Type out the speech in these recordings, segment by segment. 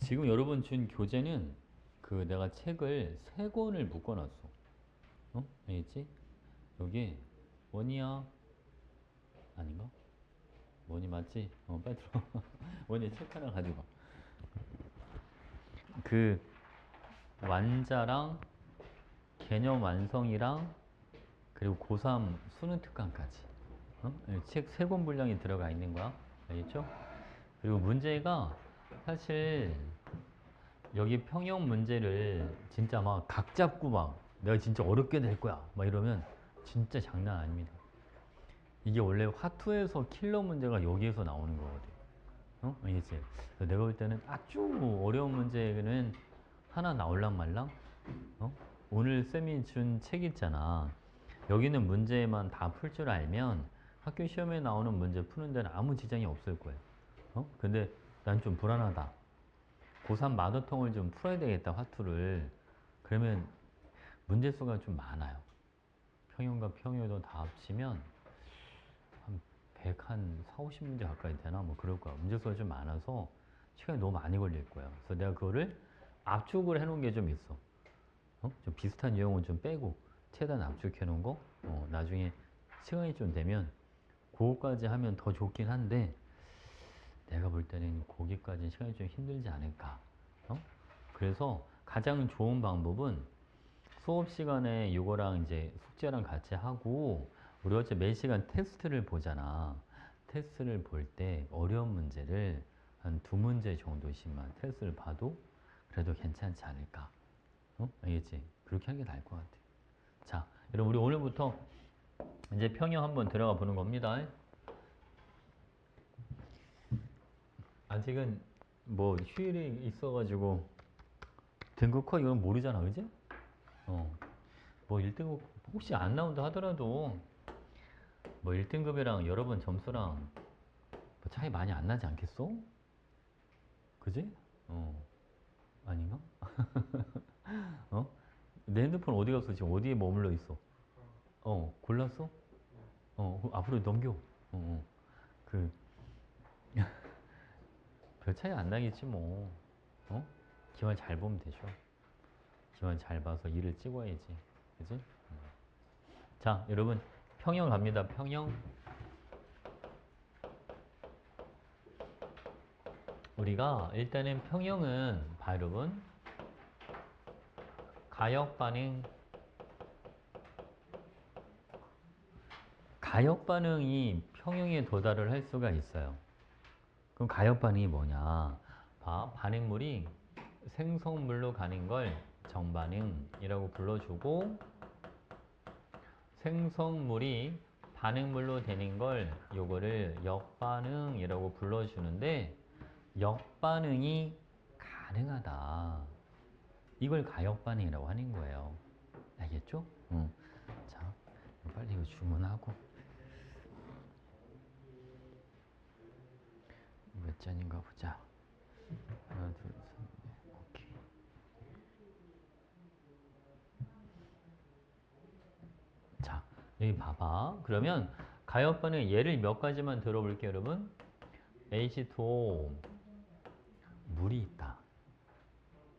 지금 여러분 준 교재는 그 내가 책을 세 권을 묶어놨어. 어? 알겠지? 여기 원이야? 아닌가? 원이 맞지? 빨리 들어. 원이 책 하나 가지고 와. 그 완자랑 개념 완성이랑 그리고 고3 수능 특강까지 책 세 권 분량이 들어가 있는 거야. 알겠죠? 그리고 문제가 사실 여기 평형 문제를 진짜 막 각 잡고 막 내가 진짜 어렵게 낼 거야 막 이러면 진짜 장난 아닙니다. 이게 원래 화투에서 킬러 문제가 여기에서 나오는 거거든. 알겠지? 내가 볼 때는 아주 어려운 문제는 하나 나올랑 말랑. 오늘 쌤이 준 책 있잖아. 여기는 문제만 다 풀 줄 알면 학교 시험에 나오는 문제 푸는 데는 아무 지장이 없을 거야. 근데 난 좀 불안하다. 고3 마더통을 좀 풀어야 되겠다, 화투를. 그러면 문제 수가 좀 많아요. 평형과 평형도 다 합치면 한 100, 한 4, 50문제 가까이 되나? 뭐 그럴 거야. 문제 수가 좀 많아서 시간이 너무 많이 걸릴 거야. 그래서 내가 그거를 압축을 해놓은 게 좀 있어. 좀 비슷한 유형은 좀 빼고 최대한 압축해 놓은 거. 나중에 시간이 좀 되면 그거까지 하면 더 좋긴 한데 내가 볼 때는 거기까지 시간이 좀 힘들지 않을까. 그래서 가장 좋은 방법은 수업 시간에 이거랑 이제 숙제랑 같이 하고 우리 어째 매 시간 테스트를 보잖아. 테스트를 볼 때 어려운 문제를 한 두 문제 정도씩만 테스트를 봐도 그래도 괜찮지 않을까. 알겠지? 그렇게 하는 게 나을 것 같아. 자, 여러분 우리 오늘부터 이제 평형 한번 들어가 보는 겁니다. 아직은 뭐 휴일이 있어가지고 등급커 이건 모르잖아, 그지? 뭐 1등급 혹시 안 나온다 하더라도 뭐 1등급이랑 여러 번 점수랑 뭐 차이 많이 안 나지 않겠어? 그지? 아닌가? 어? 내 핸드폰 어디 갔어? 지금 어디에 머물러 있어? 골랐어? 앞으로 넘겨. 그, 별 차이 안 나겠지, 뭐. 기말 잘 보면 되죠. 기말 잘 봐서 일을 찍어야지. 그지? 자, 여러분, 평형 갑니다. 평형. 우리가 일단은 평형은 여러분 가역 반응 가역 반응이 평형에 도달을 할 수가 있어요. 그럼 가역 반응이 뭐냐? 반응물이 생성물로 가는 걸 정반응이라고 불러주고 생성물이 반응물로 되는 걸 요거를 역반응이라고 불러주는데 역반응이 가능하다. 이걸 가역반응이라고 하는 거예요. 알겠죠? 자, 빨리 이거 주문하고 몇 잔인가 보자. 하나, 둘, 셋, 넷, 오케이. 자, 여기 봐봐. 그러면 가역반응 예를 몇 가지만 들어볼게요, 여러분. H2O 물이 있다.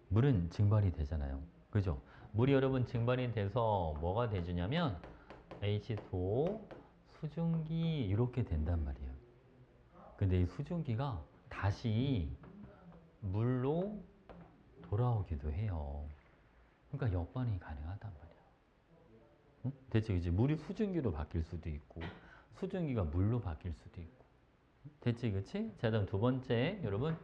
물은 증발이 되잖아요. 그죠? 물이 여러분 증발이 돼서 뭐가 되주냐면 H2O 수증기 이렇게 된단 말이에요. 근데 이 수증기가 다시 물로 돌아오기도 해요. 그러니까 역반응이 가능하단 말이야. 응? 대체 이제 물이 수증기로 바뀔 수도 있고 수증기가 물로 바뀔 수도 있고. 됐지, 그치? 자, 다음 두 번째, 여러분.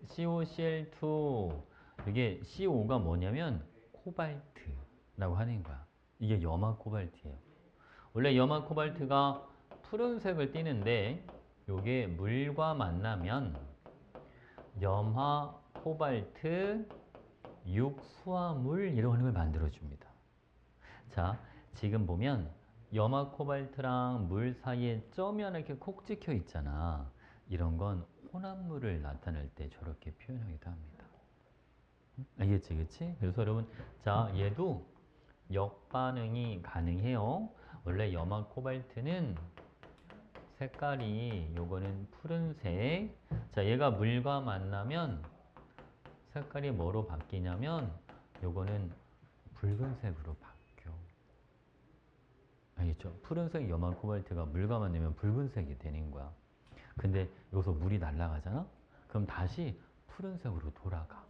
COCl2. 이게 CO가 뭐냐면 코발트라고 하는 거야. 이게 염화 코발트예요. 원래 염화 코발트가 푸른색을 띠는데 이게 물과 만나면 염화 코발트 육수화물 이런 걸 만들어줍니다. 자, 지금 보면 염화 코발트랑 물 사이에 점이 하나 이렇게 콕 찍혀 있잖아. 이런 건 혼합물을 나타낼 때 저렇게 표현하기도 합니다. 알겠지, 그치? 그래서 여러분, 자, 얘도 역반응이 가능해요. 원래 염화 코발트는 색깔이 요거는 푸른색. 자, 얘가 물과 만나면 색깔이 뭐로 바뀌냐면 요거는 붉은색으로 바뀌어. 알겠죠? 푸른색 염화 코발트가 물 감아내면 붉은색이 되는 거야. 근데 여기서 물이 날아가잖아? 그럼 다시 푸른색으로 돌아가.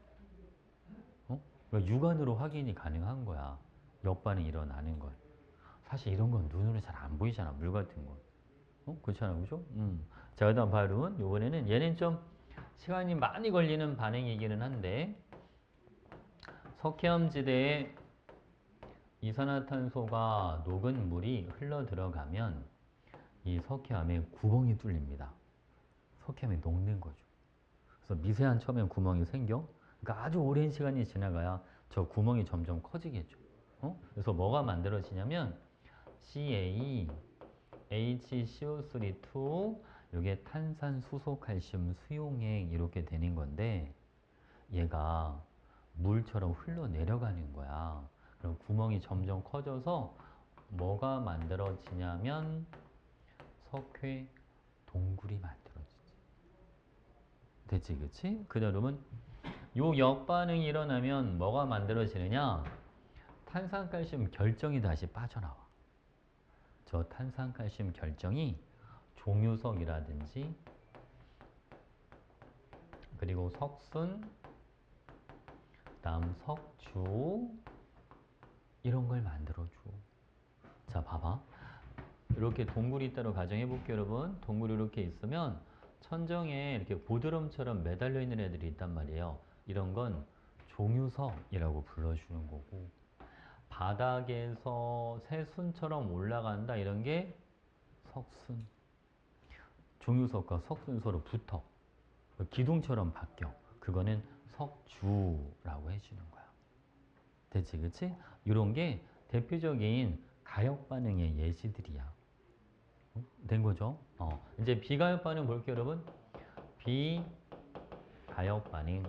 어? 그러니까 육안으로 확인이 가능한 거야. 역반응이 일어나는 걸. 사실 이런 건 눈으로 잘 안 보이잖아. 물 같은 건. 그렇잖아. 그죠? 자, 그 다음 바룸은 요번에는 얘는 좀 시간이 많이 걸리는 반응이기는 한데 석회암지대에 이산화탄소가 녹은 물이 흘러 들어가면 이 석회암에 구멍이 뚫립니다. 석회암이 녹는 거죠. 그래서 미세한 처음엔 구멍이 생겨. 그러니까 아주 오랜 시간이 지나가야 저 구멍이 점점 커지겠죠. 그래서 뭐가 만들어지냐면 CA, HCO3, 이게 탄산, 수소, 칼슘, 수용액 이렇게 되는 건데 얘가 물처럼 흘러내려가는 거야. 그럼 구멍이 점점 커져서 뭐가 만들어지냐면 석회 동굴이 만들어지지. 됐지, 그치? 그러면 요 역반응이 일어나면 뭐가 만들어지느냐? 탄산칼슘 결정이 다시 빠져나와. 저 탄산칼슘 결정이 종유석이라든지 그리고 석순, 다음 석주 이런 걸 만들어줘. 자, 봐봐. 이렇게 동굴이 있다고 가정해 볼게요, 여러분. 동굴이 이렇게 있으면 천정에 이렇게 보드럼처럼 매달려 있는 애들이 있단 말이에요. 이런 건 종유석이라고 불러주는 거고, 바닥에서 새순처럼 올라간다 이런 게 석순. 종유석과 석순 서로 붙어. 기둥처럼 바뀌어. 그거는 석주라고 해주는 거야. 됐지, 그치? 이런 게 대표적인 가역 반응의 예시들이야. 된 거죠? 이제 비가역 반응 볼게요, 여러분. 비가역 반응.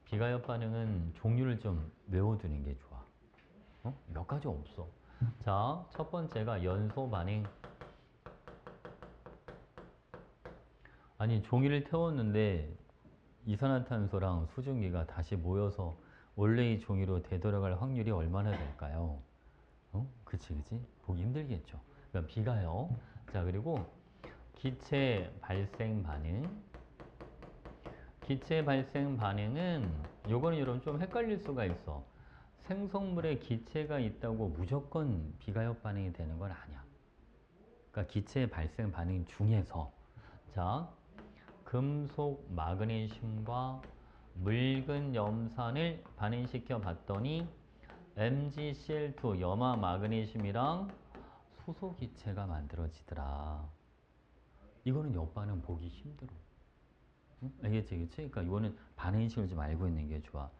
비가역 반응은 종류를 좀 외워두는 게 좋아. 몇 가지 없어. 자, 첫 번째가 연소 반응. 아니, 종이를 태웠는데 이산화탄소랑 수증기가 다시 모여서 원래의 종이로 되돌아갈 확률이 얼마나 될까요? 그치, 그치? 보기 힘들겠죠. 그러니까 비가요. 자, 그리고 기체 발생 반응. 기체 발생 반응은 요거는 여러분 좀 헷갈릴 수가 있어. 생성물에 기체가 있다고 무조건 비가역 반응이 되는 건 아니야. 그러니까 기체 발생 반응 중에서 자, 금속 마그네슘과 묽은 염산을 반응시켜 봤더니 MgCl2 염화 마그네슘이랑 수소 기체가 만들어지더라. 이거는 역반응 보기 힘들어. 응? 알겠지, 그치? 그러니까 이거는 반응식을 좀 알고 있는 게 좋아.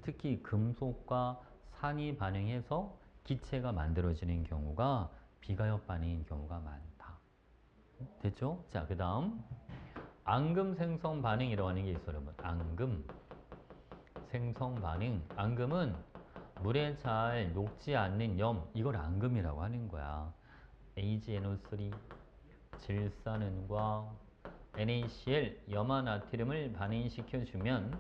특히 금속과 산이 반응해서 기체가 만들어지는 경우가 비가역 반응인 경우가 많다. 됐죠? 자, 그 다음 앙금 생성 반응이라고 하는 게 있어요, 여러분. 앙금 생성 반응. 앙금은 물에 잘 녹지 않는 염, 이걸 앙금이라고 하는 거야. AgNO3, 질산은과 NaCl, 염화나트륨을 반응시켜주면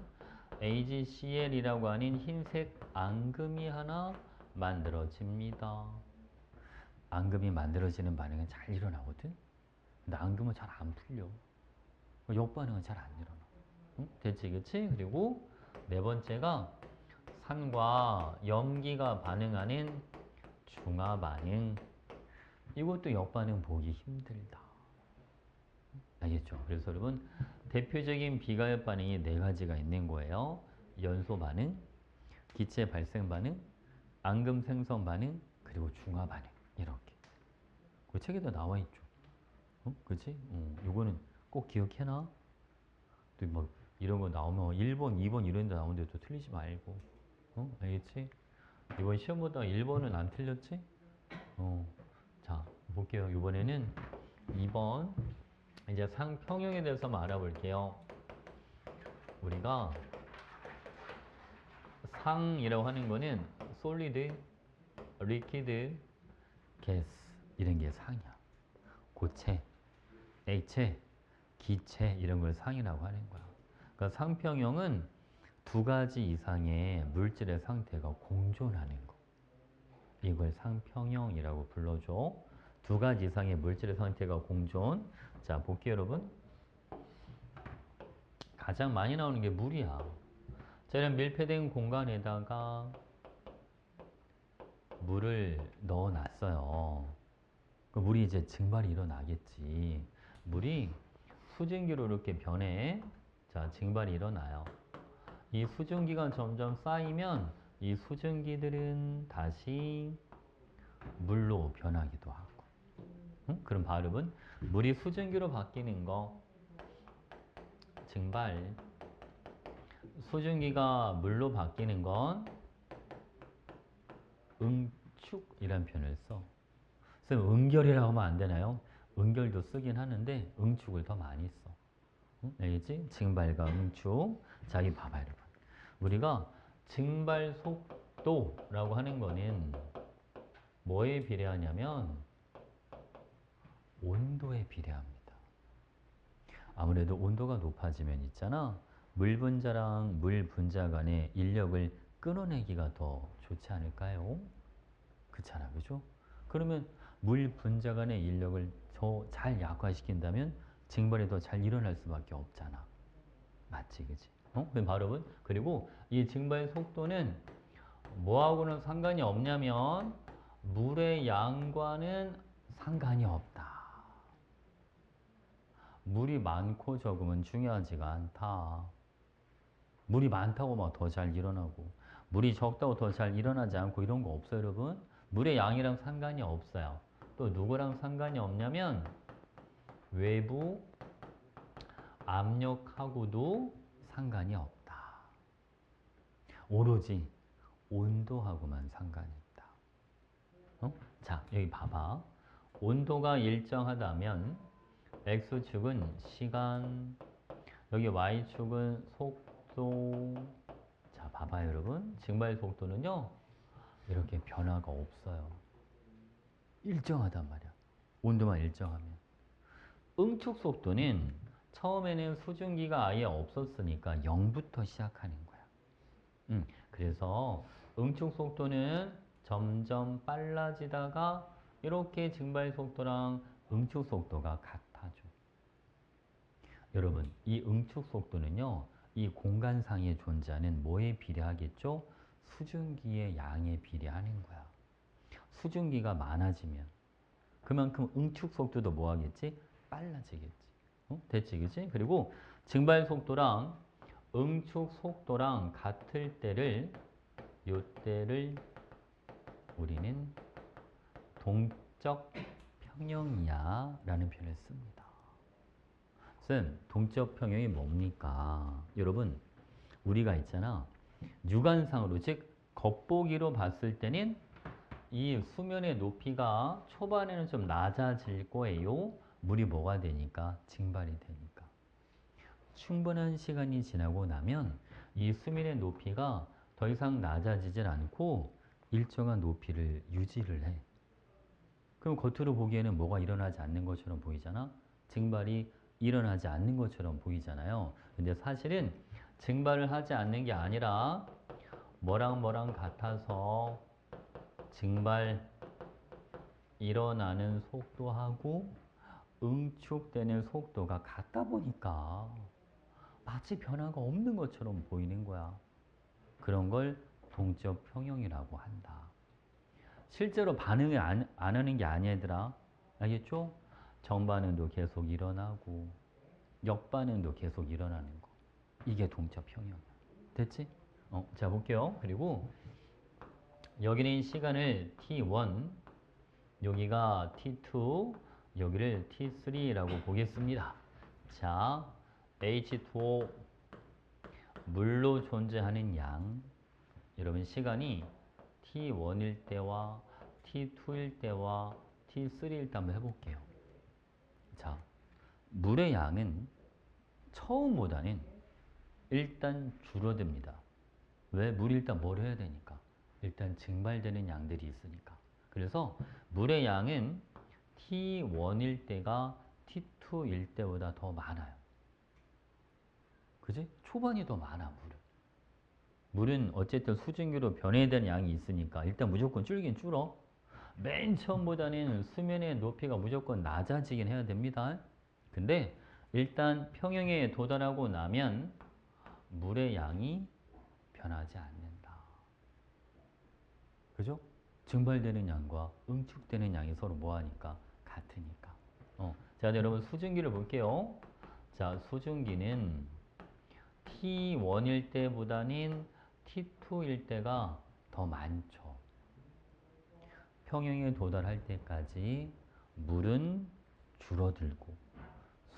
AgCl이라고 하는 흰색 앙금이 하나 만들어집니다. 앙금이 만들어지는 반응은 잘 일어나거든? 근데 앙금은 잘 안 풀려. 역반응은 잘 안 일어나. 응? 됐지, 그치? 그리고 네 번째가 산과 염기가 반응하는 중화 반응. 이것도 역반응 보기 힘들다. 알겠죠? 그래서 여러분 대표적인 비가역 반응이 네 가지가 있는 거예요. 연소 반응, 기체 발생 반응, 앙금 생성 반응, 그리고 중화 반응. 이렇게. 그 책에도 나와 있죠. 그치? 요거는 꼭 기억해놔. 또 뭐 이런 거 나오면 1번, 2번 이런 데 나오는데 또 틀리지 말고. 알겠지? 이번 시험보다 1번은 안 틀렸지? 자, 볼게요. 이번에는 2번 이제 상평형에 대해서 한번 알아볼게요. 우리가 상이라고 하는 거는 솔리드, 리퀴드, 게스 이런 게 상이야. 고체, 액체, 기체 이런 걸 상이라고 하는 거야. 그러니까 상평형은 두 가지 이상의 물질의 상태가 공존하는 거. 이걸 상평형이라고 불러줘. 두 가지 이상의 물질의 상태가 공존. 자, 볼게요, 여러분. 가장 많이 나오는 게 물이야. 자, 이런 밀폐된 공간에다가 물을 넣어놨어요. 그 물이 이제 증발이 일어나겠지. 물이 수증기로 이렇게 변해. 자, 증발이 일어나요. 이 수증기가 점점 쌓이면 이 수증기들은 다시 물로 변하기도 하고. 응? 그럼 발음은 물이 수증기로 바뀌는 거 증발. 수증기가 물로 바뀌는 건 응축이라는 표현을 써. 쌤, 응결이라고 하면 안 되나요? 응결도 쓰긴 하는데 응축을 더 많이 써. 응? 알겠지? 증발과 응축. 자, 이 봐봐요, 여러분. 우리가 증발 속도라고 하는 거는 뭐에 비례하냐면 온도에 비례합니다. 아무래도 온도가 높아지면 있잖아. 물 분자랑 물 분자 간의 인력을 끊어내기가 더 좋지 않을까요? 그렇잖아, 그죠? 그러면 물 분자 간의 인력을 더 잘 약화시킨다면 증발이 더 잘 일어날 수밖에 없잖아. 맞지, 그지? 그 발음은? 그리고 이 증발 속도는 뭐하고는 상관이 없냐면 물의 양과는 상관이 없다. 물이 많고 적으면 중요하지가 않다. 물이 많다고 막 더 잘 일어나고 물이 적다고 더 잘 일어나지 않고 이런 거 없어요, 여러분. 물의 양이랑 상관이 없어요. 또 누구랑 상관이 없냐면 외부 압력하고도 상관이 없다. 오로지 온도하고만 상관이 있다. 자, 여기 봐봐. 온도가 일정하다면 X축은 시간, 여기 Y축은 속도. 자, 봐봐요, 여러분. 증발 속도는요, 이렇게 변화가 없어요. 일정하단 말이야. 온도만 일정하면. 응축 속도는 처음에는 수증기가 아예 없었으니까 0부터 시작하는 거야. 그래서 응축 속도는 점점 빨라지다가 이렇게 증발 속도랑 응축 속도가 같아져. 여러분, 이 응축 속도는요, 이 공간상에 존재하는 뭐에 비례하겠죠? 수증기의 양에 비례하는 거야. 수증기가 많아지면 그만큼 응축 속도도 뭐 하겠지? 빨라지겠지. 됐지, 그치? 그리고 증발 속도랑 응축 속도랑 같을 때를, 요때를 우리는 동적 평형이야 라는 표현을 씁니다. 쌤, 동적 평형이 뭡니까? 여러분, 우리가 있잖아. 육안상으로, 즉 겉보기로 봤을 때는 이 수면의 높이가 초반에는 좀 낮아질 거예요. 물이 뭐가 되니까? 증발이 되니까. 충분한 시간이 지나고 나면 이 수면의 높이가 더 이상 낮아지질 않고 일정한 높이를 유지를 해. 그럼 겉으로 보기에는 뭐가 일어나지 않는 것처럼 보이잖아? 증발이 일어나지 않는 것처럼 보이잖아요. 근데 사실은 증발을 하지 않는 게 아니라 뭐랑 같아서 증발 일어나는 속도하고 응축되는 속도가 같다 보니까 마치 변화가 없는 것처럼 보이는 거야. 그런 걸 동적 평형이라고 한다. 실제로 반응을 안 하는 게 아니야, 얘들아. 알겠죠? 정반응도 계속 일어나고 역반응도 계속 일어나는 거. 이게 동적 평형이야. 됐지? 자, 볼게요. 그리고 여기는 시간을 t1, 여기가 t2, 여기를 t3라고 보겠습니다. 자, H2O, 물로 존재하는 양. 여러분, 시간이 t1일 때와 t2일 때와 t3일 때 한번 해볼게요. 자, 물의 양은 처음보다는 일단 줄어듭니다. 왜? 물이 일단 뭘 해야 되니까. 일단 증발되는 양들이 있으니까. 그래서 물의 양은 T1일 때가 T2일 때보다 더 많아요. 그지? 초반이 더 많아, 물은. 물은 어쨌든 수증기로 변해야 되는 양이 있으니까 일단 무조건 줄긴 줄어. 맨 처음보다는 수면의 높이가 무조건 낮아지긴 해야 됩니다. 근데 일단 평형에 도달하고 나면 물의 양이 변하지 않는다. 그죠? 증발되는 양과 응축되는 양이 서로 뭐하니까? 같으니까. 자, 여러분 수증기를 볼게요. 자, 수증기는 T1일 때보다는 T2일 때가 더 많죠. 평형에 도달할 때까지 물은 줄어들고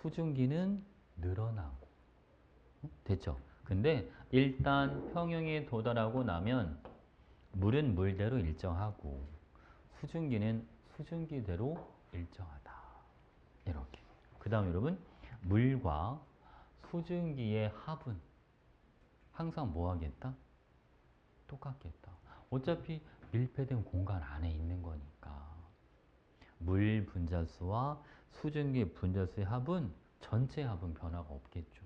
수증기는 늘어나고. 됐죠? 근데 일단 평형에 도달하고 나면 물은 물대로 일정하고 수증기는 수증기대로 일정하다. 이렇게. 그 다음 여러분, 물과 수증기의 합은 항상 뭐 하겠다? 똑같겠다. 어차피 밀폐된 공간 안에 있는 거니까. 물 분자수와 수증기 분자수의 합은 전체 합은 변화가 없겠죠.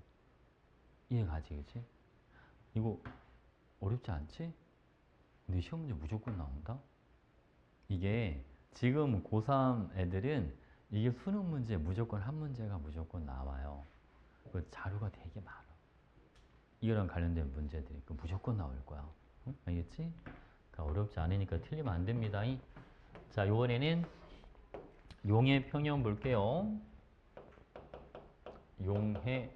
이해가지, 그치? 이거 어렵지 않지? 근데 시험 문제 무조건 나온다? 이게 지금 고3 애들은 이게 수능 문제 무조건 한 문제가 무조건 나와요. 그 자료가 되게 많아. 이거랑 관련된 문제들이 무조건 나올 거야. 응? 알겠지? 그러니까 어렵지 않으니까 틀리면 안 됩니다. 자, 이번에는 용해 평형 볼게요. 용해.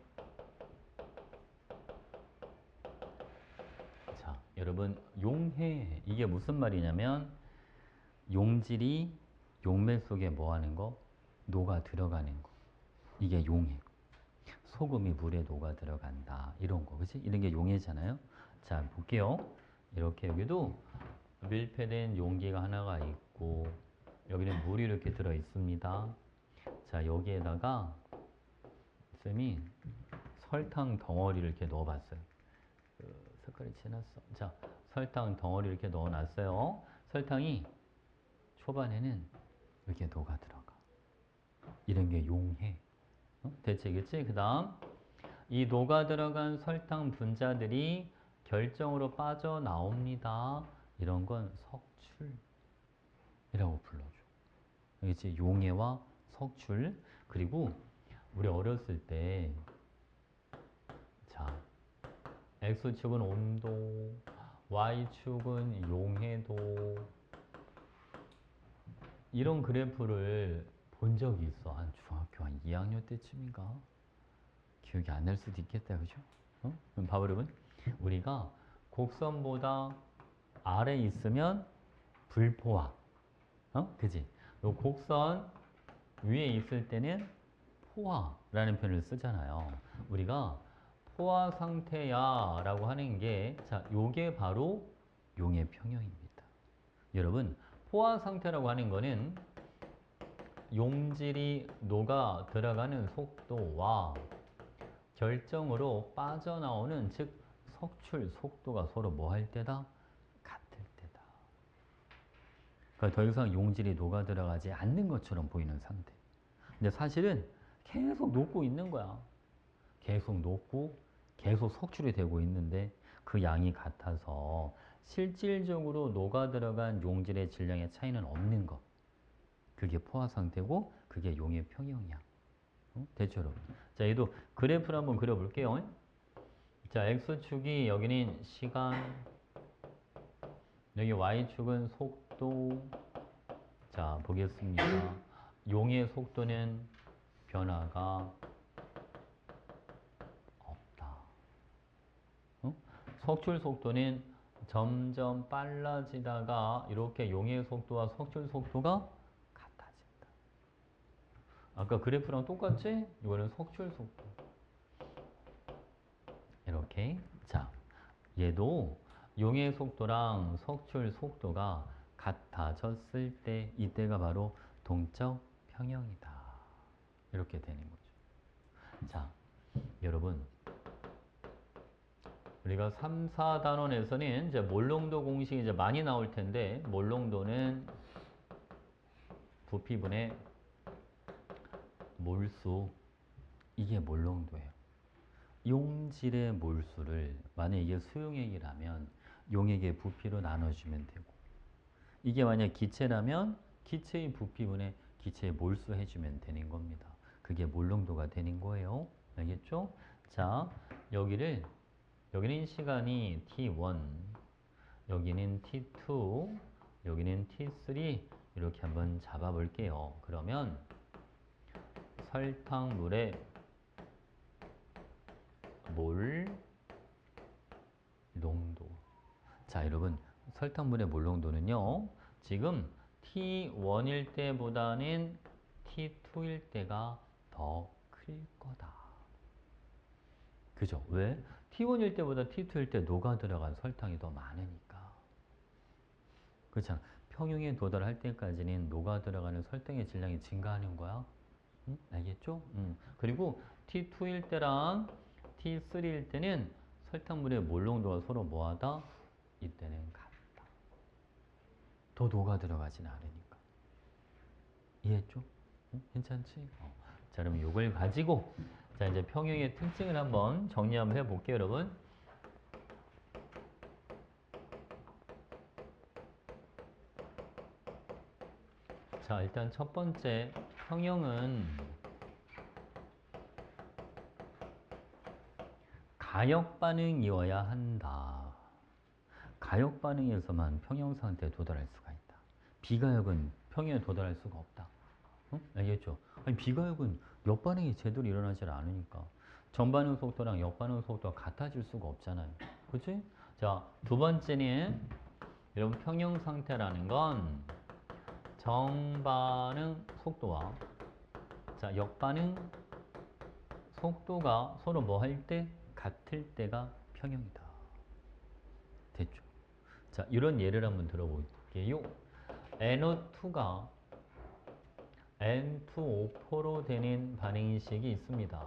자, 여러분 용해 이게 무슨 말이냐면 용질이 용매 속에 뭐 하는 거? 녹아 들어가는 거. 이게 용해. 소금이 물에 녹아 들어간다. 이런 거. 그치? 이런 게 용해잖아요. 자, 볼게요. 이렇게 여기도 밀폐된 용기가 하나가 있고 여기는 물이 이렇게 들어 있습니다. 자, 여기에다가 쌤이 설탕 덩어리를 이렇게 넣어 봤어요. 색깔이 진했어. 자, 설탕 덩어리 이렇게 넣어 놨어요. 설탕이 초반에는 이렇게 녹아 들어가. 이런 게 용해. 대체겠지? 그 다음, 이 녹아 들어간 설탕 분자들이 결정으로 빠져나옵니다. 이런 건 석출이라고 불러줘. 알겠지? 용해와 석출. 그리고 우리 어렸을 때, 자, X축은 온도, Y축은 용해도, 이런 그래프를 본 적이 있어. 한 중학교 한 2학년 때쯤인가? 기억이 안 날 수도 있겠다. 그죠? 그럼 봐봐, 여러분. 우리가 곡선보다 아래 있으면 불포화. 그지? 요 곡선 위에 있을 때는 포화라는 표현을 쓰잖아요. 우리가 포화 상태야 라고 하는 게, 자, 요게 바로 용해 평형입니다. 여러분, 포화 상태라고 하는 거는 용질이 녹아 들어가는 속도와 결정으로 빠져나오는, 즉 석출 속도가 서로 뭐 할 때다? 같을 때다. 그러니까 더 이상 용질이 녹아 들어가지 않는 것처럼 보이는 상태. 근데 사실은 계속 녹고 있는 거야. 계속 녹고 계속 석출이 되고 있는데 그 양이 같아서 실질적으로 녹아 들어간 용질의 질량의 차이는 없는 것. 그게 포화 상태고 그게 용해 평형이야. 됐죠, 여러분? 자, 얘도 그래프를 한번 그려볼게요. 자, X축이 여기는 시간, 여기 Y축은 속도. 자, 보겠습니다. 용의 속도는 변화가 없다. 석출 속도는 점점 빨라지다가 이렇게 용의 속도와 석출 속도가 같아진다. 아까 그래프랑 똑같지? 이거는 석출 속도. 이렇게. 자, 얘도 용의 속도랑 석출 속도가 같아졌을 때 이때가 바로 동적 평형이다. 이렇게 되는 거죠. 자, 여러분 우리가 3, 4단원에서는 이제 몰롱도 공식이 이제 많이 나올 텐데 몰롱도는 부피분의 몰수, 이게 몰롱도예요. 용질의 몰수를 만약 이게 수용액이라면 용액의 부피로 나눠주면 되고 이게 만약 기체라면 기체의 부피분의 기체의 몰수 해주면 되는 겁니다. 그게 몰농도가 되는 거예요. 알겠죠? 자, 여기는 시간이 t1, 여기는 t2, 여기는 t3 이렇게 한번 잡아볼게요. 그러면 설탕물의 몰 농도. 자, 여러분 설탕물의 몰 농도는요. 지금 T1일 때보다는 T2일 때가 더 클 거다. 그죠? 왜? T1일 때보다 T2일 때 녹아 들어간 설탕이 더 많으니까. 그렇잖아. 평형에 도달할 때까지는 녹아 들어가는 설탕의 질량이 증가하는 거야. 응? 알겠죠? 그리고 T2일 때랑 T3일 때는 설탕물의 몰 농도가 서로 뭐하다? 이때는 같다. 더 녹아 들어가진 않으니까. 이해했죠? 응? 괜찮지? 자, 그럼 이걸 가지고 자 이제 평형의 특징을 한번 정리 한번 해볼게요, 여러분. 자, 일단 첫 번째 평형은 가역 반응이어야 한다. 가역 반응에서만 평형 상태에 도달할 수가 있다. 비가역은 평형에 도달할 수가 없다. 응? 알겠죠? 아니, 비가역은 역반응이 제대로 일어나질 않으니까 전반응 속도랑 역반응 속도가 같아질 수가 없잖아요. 그치? 자, 두 번째는 여러분 평형 상태라는 건 정반응 속도와 자, 역반응 속도가 서로 뭐 할 때? 같을 때가 평형이다. 됐죠? 자, 이런 예를 한번 들어볼게요. NO2가 N2O4로 되는 반응식이 있습니다.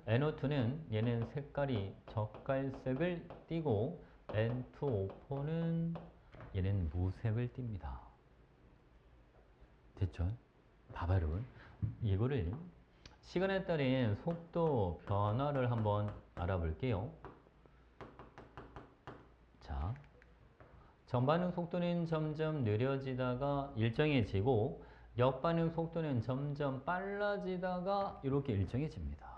NO2는 얘는 색깔이 젓갈색을 띠고 N2O4는 얘는 무색을 띱니다. 됐죠? 봐봐 여러분. 이거를 시간에 따른 속도 변화를 한번 알아볼게요. 자, 전반응 속도는 점점 느려지다가 일정해지고 역반응 속도는 점점 빨라지다가 이렇게 일정해집니다.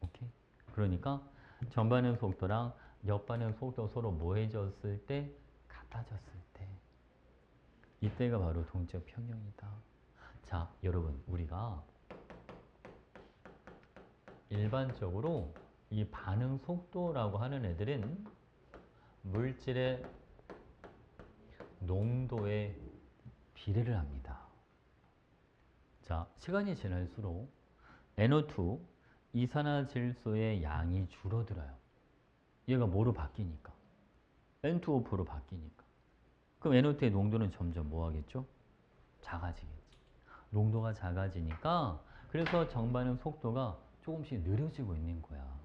오케이? 그러니까 전반응 속도랑 역반응 속도 서로 뭐해졌을 때? 같아졌을 때. 이때가 바로 동적 평형이다. 자, 여러분 우리가 일반적으로 이 반응 속도라고 하는 애들은 물질의 농도에 비례를 합니다. 자, 시간이 지날수록 NO2 이산화질소의 양이 줄어들어요. 얘가 뭐로 바뀌니까? N2O4로 바뀌니까. 그럼 NO2의 농도는 점점 뭐 하겠죠? 작아지겠지. 농도가 작아지니까 그래서 정반응 속도가 조금씩 느려지고 있는 거야.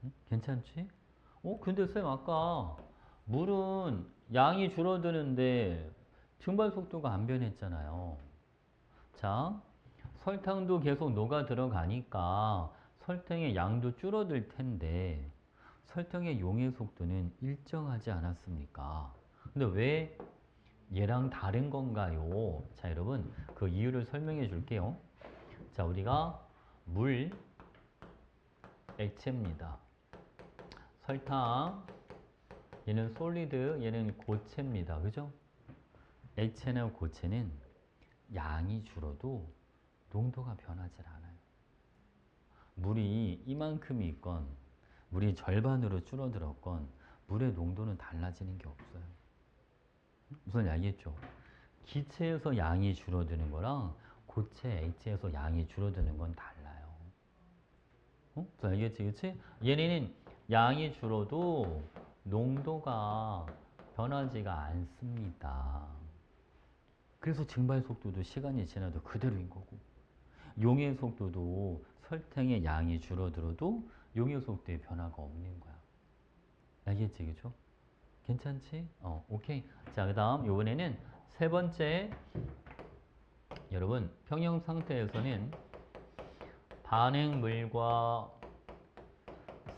응? 괜찮지? 근데 쌤 아까 물은 양이 줄어드는데 증발 속도가 안 변했잖아요. 자, 설탕도 계속 녹아 들어가니까 설탕의 양도 줄어들 텐데 설탕의 용해 속도는 일정하지 않았습니까? 근데 왜 얘랑 다른 건가요? 자, 여러분 그 이유를 설명해 줄게요. 자, 우리가 물, 액체입니다. 설탕, 얘는 솔리드, 얘는 고체입니다. 그죠? 액체나 고체는 양이 줄어도 농도가 변하지 않아요. 물이 이만큼이 있건 물이 절반으로 줄어들었건 물의 농도는 달라지는 게 없어요. 무슨 알겠죠? 기체에서 양이 줄어드는 거랑 고체, 액체에서 양이 줄어드는 건 달라요. 알겠지? 그치? 얘네는 양이 줄어도 농도가 변하지가 않습니다. 그래서 증발 속도도 시간이 지나도 그대로인 거고 용해 속도도 설탕의 양이 줄어들어도 용해 속도에 변화가 없는 거야. 알겠지? 그죠? 괜찮지? 오케이. 자, 그 다음 요번에는 세 번째 여러분 평형 상태에서는 반응물과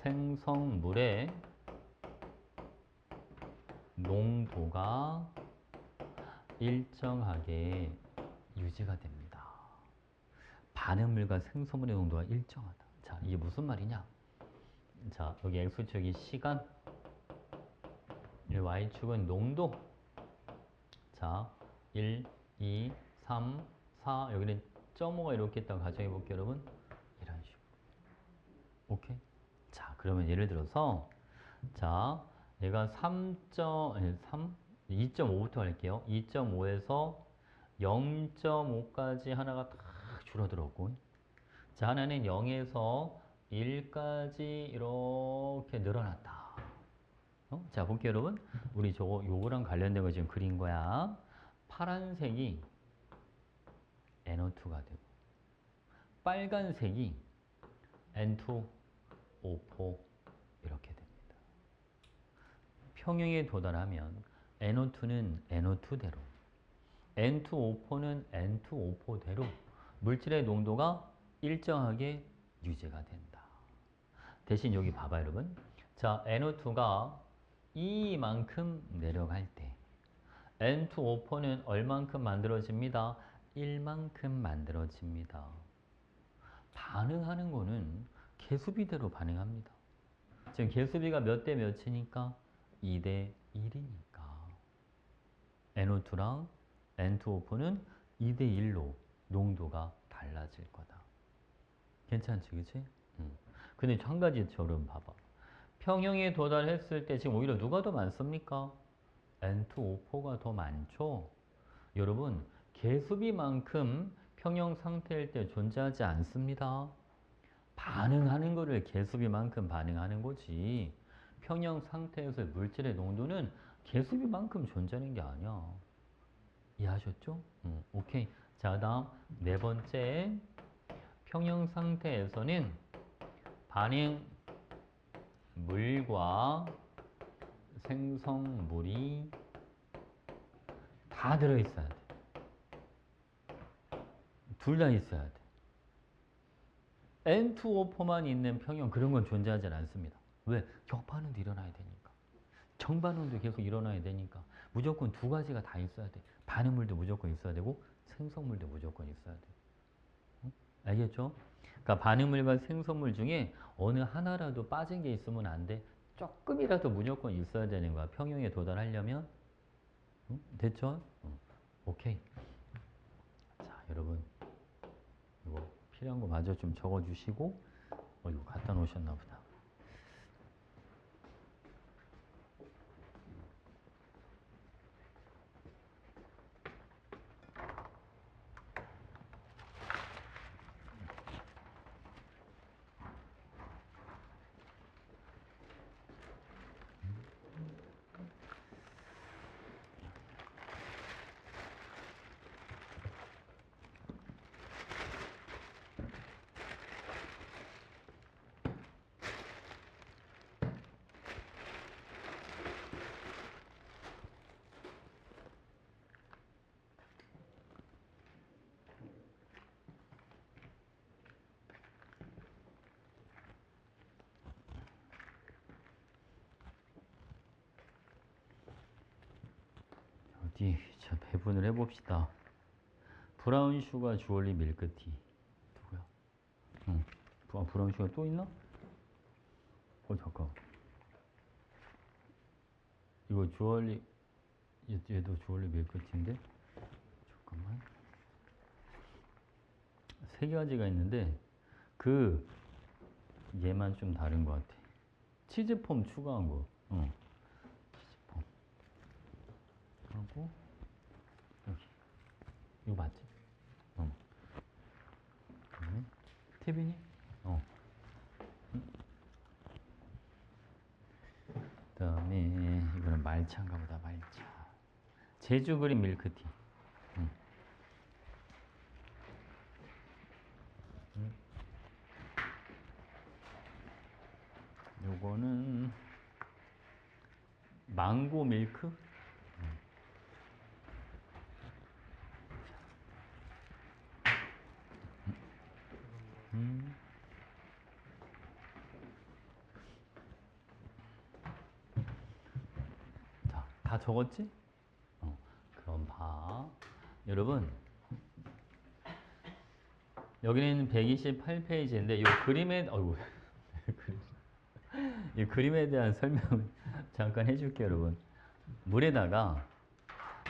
생성물의 농도가 일정하게 유지가 됩니다. 반응물과 생성물의 농도가 일정하다. 자, 이게 무슨 말이냐? 자, 여기 X축이 시간, Y축은 농도. 자, 1, 2, 3, 4. 여기는 .5가 이렇게 있다고 가정해 볼게요, 여러분. 이런 식으로. 오케이? 자, 그러면 예를 들어서, 자, 얘가 2.5부터 할게요. 2.5에서 0.5까지 하나가 딱 줄어들었고, 자, 하나는 0에서 1까지 이렇게 늘어났다. 자, 볼게요, 여러분. 우리 요거랑 관련된 거 지금 그린 거야. 파란색이 NO2가 되고, 빨간색이 N2O4 이렇게 됩니다. 평형에 도달하면 NO2는 NO2대로, N2O4는 N2O4대로 물질의 농도가 일정하게 유지가 된다. 대신 여기 봐봐, 여러분. 자, NO2가 이만큼 내려갈 때 N2O4는 얼만큼 만들어집니다? 1만큼 만들어집니다. 반응하는 거는 개수비대로 반응합니다. 지금 개수비가 몇 대 몇이니까? 2대 1이니까. NO2랑 N2O4는 2대 1로 농도가 달라질 거다. 괜찮지, 그치? 근데 한 가지 저름 봐봐. 평형에 도달했을 때 지금 오히려 누가 더 많습니까? N2O4가 더 많죠? 여러분, 개수비만큼 평형 상태일 때 존재하지 않습니다. 반응하는 거를 개수비만큼 반응하는 거지. 평형 상태에서의 물질의 농도는 개수비만큼 존재하는 게 아니야. 이해하셨죠? 오케이. 자, 다음 네 번째. 평형 상태에서는 반응물과 생성물이 다 들어있어야 돼. 둘 다 있어야 돼. N2O4만 있는 평형 그런 건 존재하지 않습니다. 왜? 격반응도 일어나야 되니까. 정반응도 계속 일어나야 되니까. 무조건 두 가지가 다 있어야 돼. 반응물도 무조건 있어야 되고 생성물도 무조건 있어야 돼. 응? 알겠죠? 그러니까 반응물과 생성물 중에 어느 하나라도 빠진 게 있으면 안 돼. 조금이라도 무조건 있어야 되는 거야. 평형에 도달하려면. 응? 됐죠? 오케이. 자, 여러분. 이거 필요한 거 마저 좀 적어주시고, 이거 갖다 놓으셨나 보다. 어디, 자, 배분을 해봅시다. 브라운 슈가 주얼리 밀크티. 누구야? 브라운 슈가 또 있나? 잠깐. 이거 주얼리, 얘도 주얼리 밀크티인데? 잠깐만. 세 가지가 있는데, 얘만 좀 다른 것 같아. 치즈폼 추가한 거. 치즈폼. 하고, 여기. 이거 맞지? 그다음에, 태빈이? 그다음에, 이거는 말차인가 보다, 말차. 제주 그린 밀크티. 요거는 망고 밀크. 다 적었지? 그럼 봐. 여러분, 여기는 128페이지인데 이 그림에 이 그림에 대한 설명을 잠깐 해줄게요, 여러분. 물에다가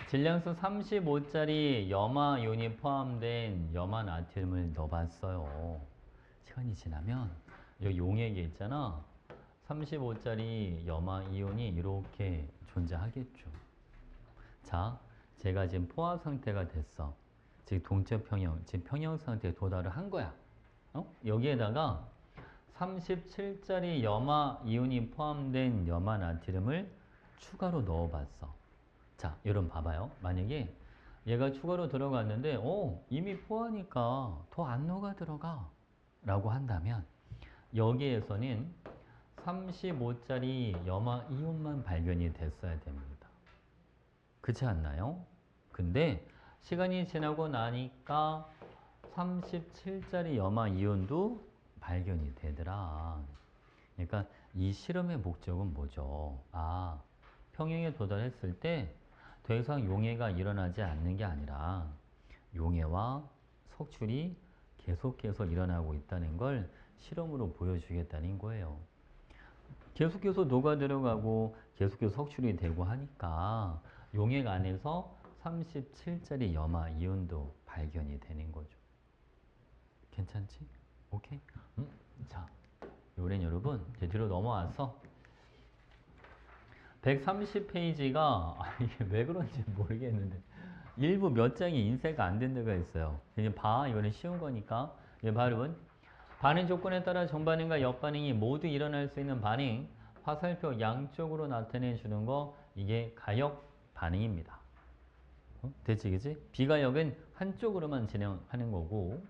질량수 35짜리 염화이온이 포함된 염화 나트륨을 넣어봤어요. 시간이 지나면 여기 용액에 있잖아. 35짜리 염화이온이 이렇게 존재하겠죠. 자, 제가 지금 포화 상태가 됐어. 즉 동적 평형, 지금 평형 상태에 도달을 한 거야. 여기에다가 37짜리 염화이온이 포함된 염화 나트륨을 추가로 넣어봤어. 자, 여러분 봐봐요. 만약에 얘가 추가로 들어갔는데 이미 포화니까 더 안 녹아 들어가 라고 한다면 여기에서는 35짜리 염화이온만 발견이 됐어야 됩니다. 그렇지 않나요? 근데 시간이 지나고 나니까 37짜리 염화이온도 발견이 되더라. 그러니까 이 실험의 목적은 뭐죠? 평형에 도달했을 때 더 이상 용해가 일어나지 않는 게 아니라 용해와 석출이 계속해서 일어나고 있다는 걸 실험으로 보여주겠다는 거예요. 계속해서 녹아 들어가고 계속해서 석출이 되고 하니까 용액 안에서 37짜리 염화이온도 발견이 되는 거죠. 괜찮지? 오케이? 자, 요런 여러분 이제 뒤로 넘어와서 130페이지가 이게 왜 그런지 모르겠는데 일부 몇 장이 인쇄가 안 된 데가 있어요. 이제 봐, 이거는 쉬운 거니까. 이제 봐, 여러분. 반응 조건에 따라 정반응과 역반응이 모두 일어날 수 있는 반응, 화살표 양쪽으로 나타내 주는 거, 이게 가역 반응입니다. 됐지, 그지? 비가역은 한쪽으로만 진행하는 거고.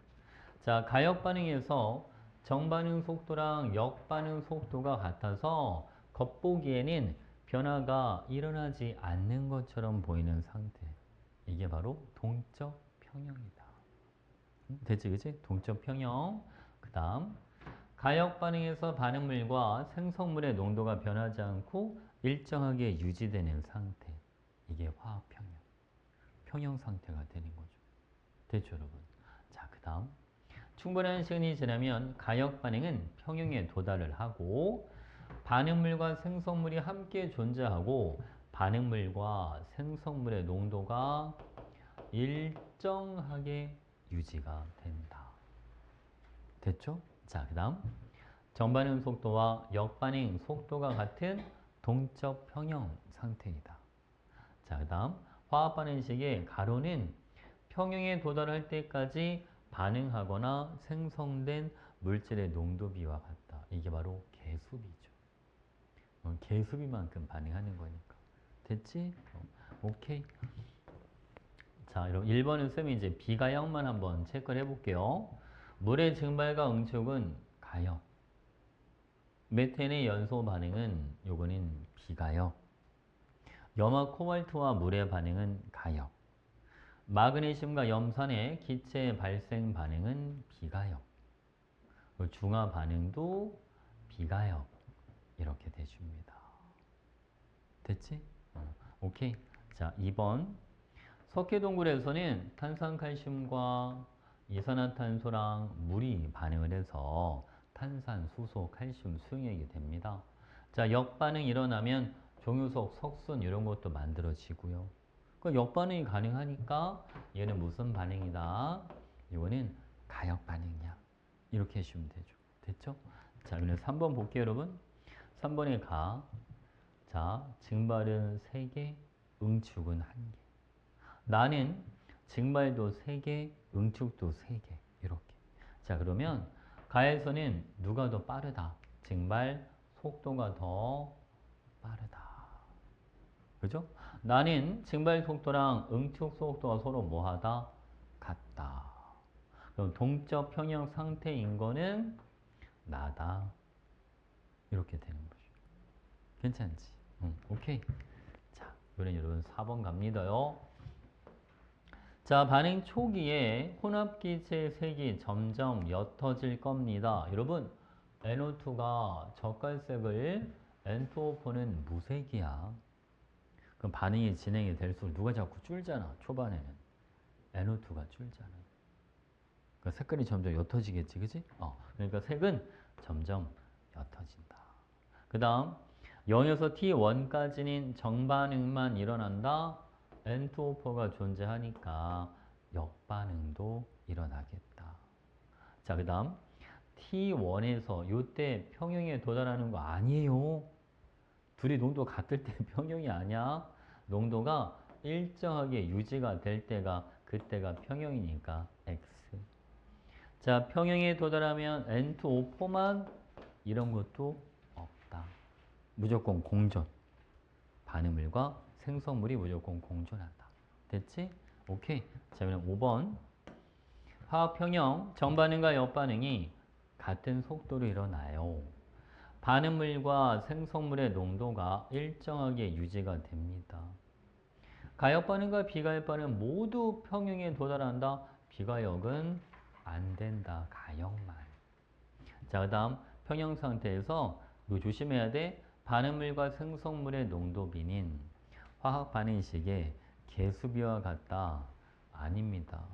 자, 가역 반응에서 정반응 속도랑 역반응 속도가 같아서 겉보기에는 변화가 일어나지 않는 것처럼 보이는 상태. 이게 바로 동적 평형이다. 됐지, 그지? 동적 평형. 그 다음, 가역 반응에서 반응물과 생성물의 농도가 변하지 않고 일정하게 유지되는 상태. 이게 화학 평형. 평형 상태가 되는 거죠. 됐죠, 여러분? 자, 그 다음. 충분한 시간이 지나면 가역 반응은 평형에 도달을 하고 반응물과 생성물이 함께 존재하고 반응물과 생성물의 농도가 일정하게 유지가 된다. 됐죠? 자, 그 다음 정반응 속도와 역반응 속도가 같은 동적 평형 상태이다. 자, 그 다음 화학 반응식의 가로는 평형에 도달할 때까지 반응하거나 생성된 물질의 농도비와 같다. 이게 바로 계수비죠. 계수비만큼 반응하는 거니까. 됐지? 오케이. 자, 여러분 1번은 쌤이 이제 비가역만 한번 체크를 해볼게요. 물의 증발과 응축은 가역. 메탄의 연소 반응은 요거는 비가역. 염화 코발트와 물의 반응은 가역. 마그네슘과 염산의 기체 발생 반응은 비가역. 중화 반응도 비가역. 이렇게 돼줍니다. 됐지? 오케이. 자, 2번. 석회동굴에서는 탄산칼슘과 이산화탄소랑 물이 반응을 해서 탄산, 수소, 칼슘 수용액이 됩니다. 자, 역반응이 일어나면 종유석, 석순 이런 것도 만들어지고요. 그 역반응이 가능하니까 얘는 무슨 반응이다? 이거는 가역 반응이야. 이렇게 해주시면 되죠. 됐죠? 자, 그러면 3번 볼게요, 여러분. 3번에 가. 자, 증발은 3개, 응축은 1개. 나는 증발도 3개, 응축도 3개. 이렇게. 자, 그러면 가에서는 누가 더 빠르다? 증발 속도가 더 빠르다. 그죠? 나는 증발 속도랑 응축 속도가 서로 뭐하다? 같다. 그럼 동적 평형 상태인 거는 나다. 이렇게 되는 거죠. 괜찮지? 오케이. 자, 이번엔 여러분 4번 갑니다요. 자, 반응 초기에 혼합기체의 색이 점점 옅어질 겁니다. 여러분, NO2가 젓갈색을 N2O4는 무색이야. 그럼 반응이 진행이 될수록 누가 자꾸 줄잖아. 초반에는 NO2가 줄잖아. 그러니까 색깔이 점점 옅어지겠지, 그지? 그러니까 색은 점점 옅어진다. 그 다음 0에서 T1까지는 정반응만 일어난다. N2O4가 존재하니까 역반응도 일어나겠다. 자, 그 다음 T1에서 요때 평형에 도달하는 거 아니에요. 둘이 농도 같을 때 평형이 아니야. 농도가 일정하게 유지가 될 때가 그때가 평형이니까 X. 자, 평형에 도달하면 N2O4만 이런 것도 없다. 무조건 공존. 반응물과 생성물이 무조건 공존한다. 됐지? 오케이. 자, 그럼 5번. 화학 평형, 정반응과 역반응이 같은 속도로 일어나요. 반응물과 생성물의 농도가 일정하게 유지가 됩니다. 가역 반응과 비가역 반응 모두 평형에 도달한다. 비가역은 안 된다. 가역만. 자, 그 다음 평형 상태에서 이거 조심해야 돼. 반응물과 생성물의 농도비는 화학 반응식의 개수비와 같다. 아닙니다.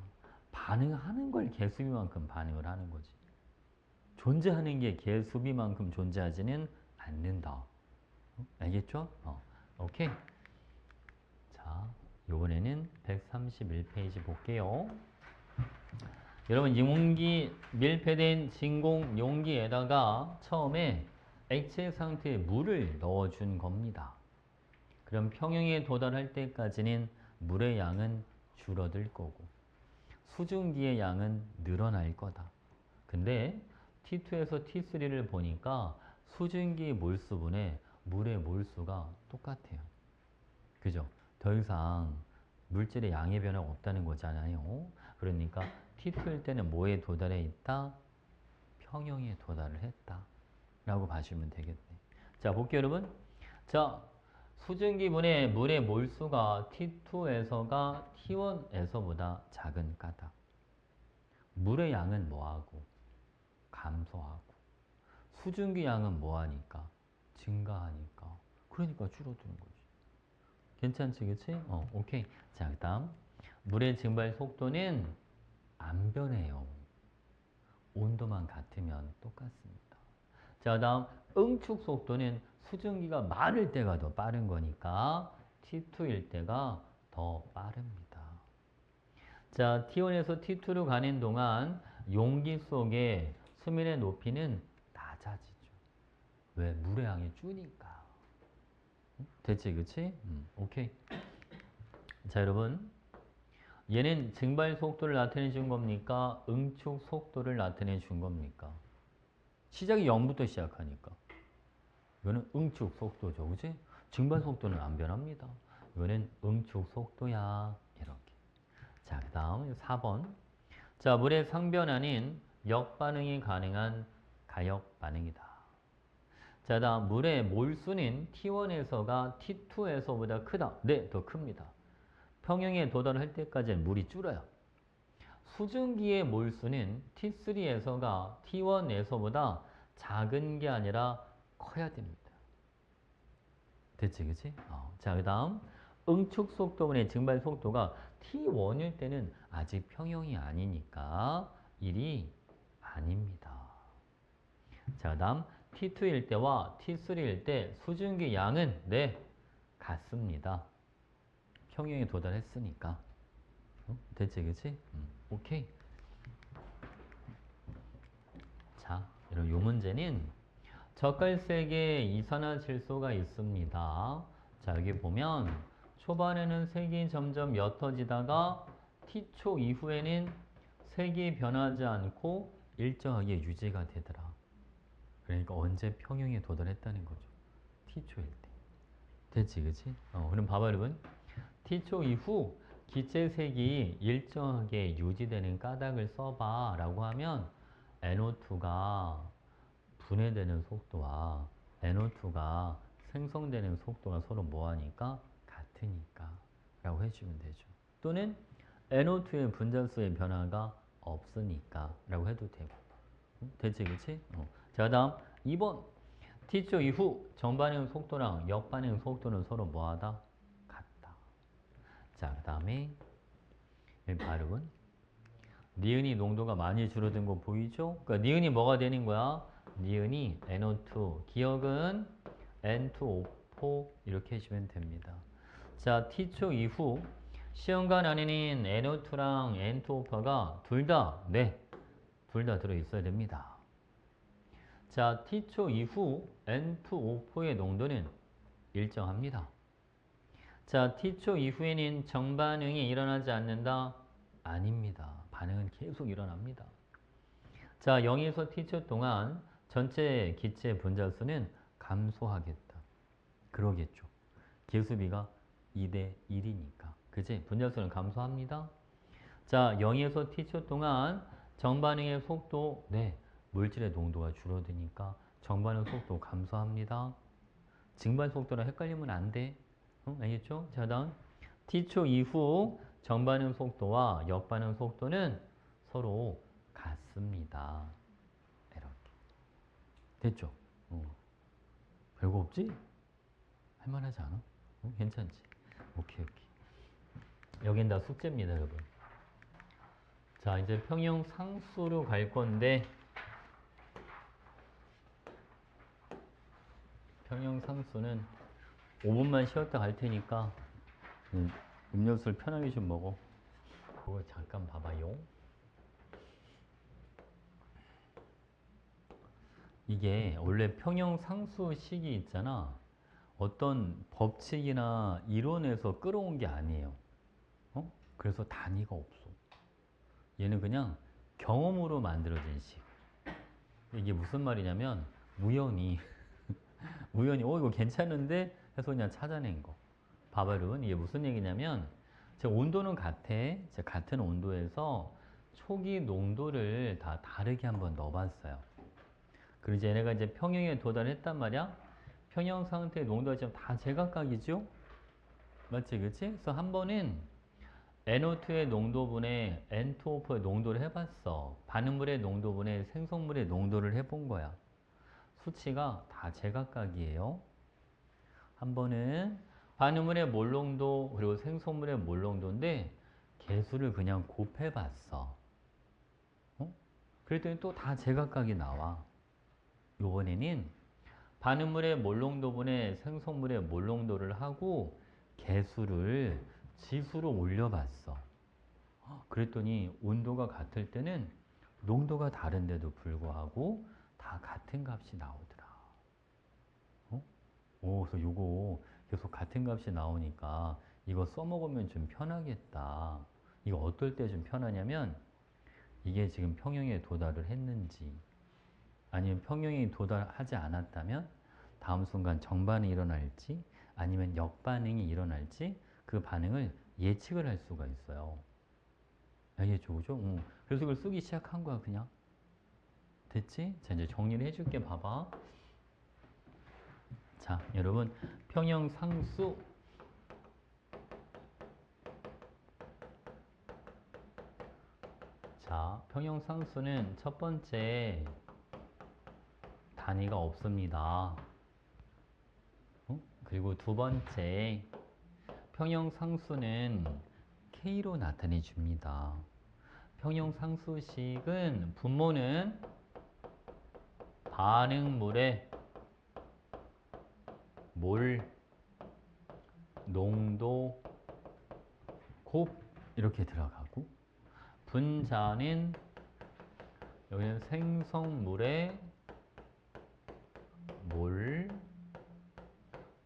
반응하는 걸 개수비만큼 반응을 하는 거지. 존재하는 게 개수비만큼 존재하지는 않는다. 알겠죠? 오케이. 자, 이번에는 131페이지 볼게요. 여러분, 용기, 밀폐된 진공 용기에다가 처음에 액체 상태의 물을 넣어준 겁니다. 그럼 평형에 도달할 때까지는 물의 양은 줄어들 거고 수증기의 양은 늘어날 거다. 근데 T2에서 T3를 보니까 수증기 몰수분의 물의 몰수가 똑같아요. 그죠? 더 이상 물질의 양의 변화가 없다는 거잖아요. 그러니까 T2일 때는 뭐에 도달해 있다? 평형에 도달을 했다. 라고 봐주면 되겠네. 자, 볼게요, 여러분. 자, 수증기분의 물의 몰수가 T2에서가 T1에서보다 작은 까닭. 물의 양은 뭐하고? 감소하고. 수증기 양은 뭐하니까? 증가하니까. 그러니까 줄어드는 거지. 괜찮지, 그치? 오케이. 자, 그 다음. 물의 증발 속도는 안 변해요. 온도만 같으면 똑같습니다. 자, 다음 응축 속도는 수증기가 많을 때가 더 빠른 거니까 T2일 때가 더 빠릅니다. 자, T1에서 T2로 가는 동안 용기 속의 수면의 높이는 낮아지죠. 왜? 물의 양이 주니까. 됐지, 그치? 오케이. 자, 여러분. 얘는 증발 속도를 나타내 준 겁니까? 응축 속도를 나타내 준 겁니까? 시작이 0부터 시작하니까. 이거는 응축 속도죠. 그지? 증발 속도는 안 변합니다. 이거는 응축 속도야. 이렇게. 자, 그 다음 4번. 자, 물의 상변화는 역반응이 가능한 가역 반응이다. 자, 다음 물의 몰수는 T1에서가 T2에서보다 크다. 네, 더 큽니다. 평형에 도달할 때까지는 물이 줄어요. 수증기의 몰수는 T3에서가 T1에서보다 작은 게 아니라 커야 됩니다. 됐지, 그치? 자, 그 다음 응축 속도분의 증발 속도가 T1일 때는 아직 평형이 아니니까 1이 아닙니다. 자, 그 다음 T2일 때와 T3일 때 수증기 양은 네, 같습니다. 평형에 도달했으니까. 됐지, 그치? 오케이. 자, 여러분, 요 문제는 젓갈색의 이산화질소가 있습니다. 자, 여기 보면 초반에는 색이 점점 옅어지다가 T초 이후에는 색이 변하지 않고 일정하게 유지가 되더라. 그러니까 언제 평형에 도달했다는 거죠. T초일 때. 됐지, 그치? 그럼 봐봐, 여러분. T초 이후 기체색이 일정하게 유지되는 까닭을 써봐 라고 하면 NO2가 분해되는 속도와 NO2가 생성되는 속도가 서로 뭐하니까? 같으니까 라고 해주면 되죠. 또는 NO2의 분자수의 변화가 없으니까 라고 해도 되고. 됐지, 그치? 자, 다음 2번. T초 이후 정반응 속도랑 역반응 속도는 서로 뭐하다? 같다. 자, 그 다음에 발음은 니은이 농도가 많이 줄어든 거 보이죠? 그러니까 니은이 뭐가 되는 거야? 니은이 NO2, 기억은 N2O4 이렇게 해주면 됩니다. 자, T초 이후 시험관 안에는 NO2랑 N2O4가 둘 다, 네, 둘 다 들어있어야 됩니다. 자, T초 이후 N2O4의 농도는 일정합니다. 자, T초 이후에는 정반응이 일어나지 않는다? 아닙니다. 반응은 계속 일어납니다. 자, 0에서 T초 동안 전체 기체 분자수는 감소하겠다. 그러겠죠. 개수비가 2대 1이니까. 그치? 분자수는 감소합니다. 자, 0에서 T초 동안 정반응의 속도, 네, 물질의 농도가 줄어드니까 정반응 속도 감소합니다. 증발 속도랑 헷갈리면 안 돼. 알겠죠? 자, 다음 T초 이후 정반응 속도와 역반응 속도는 서로 같습니다. 이렇게. 됐죠? 별거 없지? 할만하지 않아? 괜찮지? 오케이. 여긴 다 숙제입니다, 여러분. 자, 이제 평형 상수로 갈 건데 평형 상수는 5분만 쉬었다 갈 테니까 음료수를 편하게 좀 먹어. 그거 잠깐 봐봐요. 이게 원래 평형 상수식이 있잖아. 어떤 법칙이나 이론에서 끌어온 게 아니에요. 그래서 단위가 없어. 얘는 그냥 경험으로 만들어진 식. 이게 무슨 말이냐면 우연히 이거 괜찮은데 해서 그냥 찾아낸 거. 봐봐 여러분, 이게 무슨 얘기냐면 제 온도는 같은 온도에서 초기 농도를 다 다르게 한번 넣어봤어요. 그리고 이제 얘네가 이제 평형에 도달했단 말이야. 평형 상태의 농도가 지금 다 제각각이죠? 맞지, 그치? 그래서 한 번은 NO2의 농도분의 N2O4의 농도를 해봤어. 반응물의 농도분의 생성물의 농도를 해본 거야. 수치가 다 제각각이에요. 한 번은 반응물의 몰농도 그리고 생성물의 몰농도인데 개수를 그냥 곱해봤어. 그랬더니 또 다 제각각이 나와. 요번에는 반응물의 몰농도분의 생성물의 몰농도를 하고 개수를 지수로 올려봤어. 그랬더니 온도가 같을 때는 농도가 다른데도 불구하고 다 같은 값이 나오더라. 그래서 요거 계속 같은 값이 나오니까 이거 써먹으면 좀 편하겠다. 이거 어떨 때 좀 편하냐면 이게 지금 평형에 도달을 했는지 아니면 평형에 도달하지 않았다면 다음 순간 정반응이 일어날지 아니면 역반응이 일어날지 그 반응을 예측을 할 수가 있어요. 알겠죠? 그죠? 그래서 그걸 쓰기 시작한 거야, 그냥. 됐지? 자, 이제 정리를 해줄게. 봐봐. 자, 여러분, 평형 상수. 자, 평형 상수는 첫 번째 단위가 없습니다. 그리고 두 번째, 평형 상수는 K로 나타내 줍니다. 평형 상수식은 분모는 반응물의 몰, 농도, 곱 이렇게 들어가고 분자는 여기는 생성물의 몰,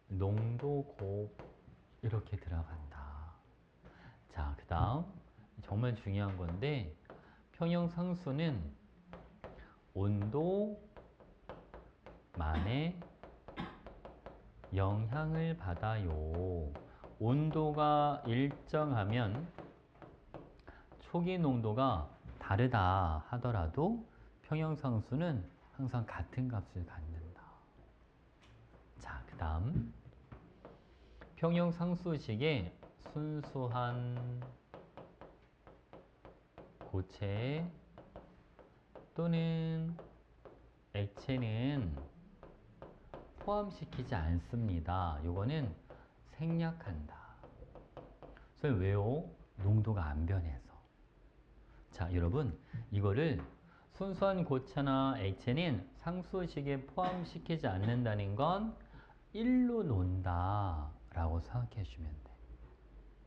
농도, 곱 이렇게 들어간다. 자, 그 다음 정말 중요한 건데 평형 상수는 온도만의 영향을 받아요. 온도가 일정하면 초기 농도가 다르다 하더라도 평형 상수는 항상 같은 값을 갖는다. 자, 그 다음 평형 상수식의 순수한 고체 또는 액체는 포함시키지 않습니다. 요거는 생략한다. 선생님 왜요? 농도가 안 변해서. 자, 여러분 이거를 순수한 고체나 액체는 상수식에 포함시키지 않는다는 건 1로 논다 라고 생각해 주시면 돼.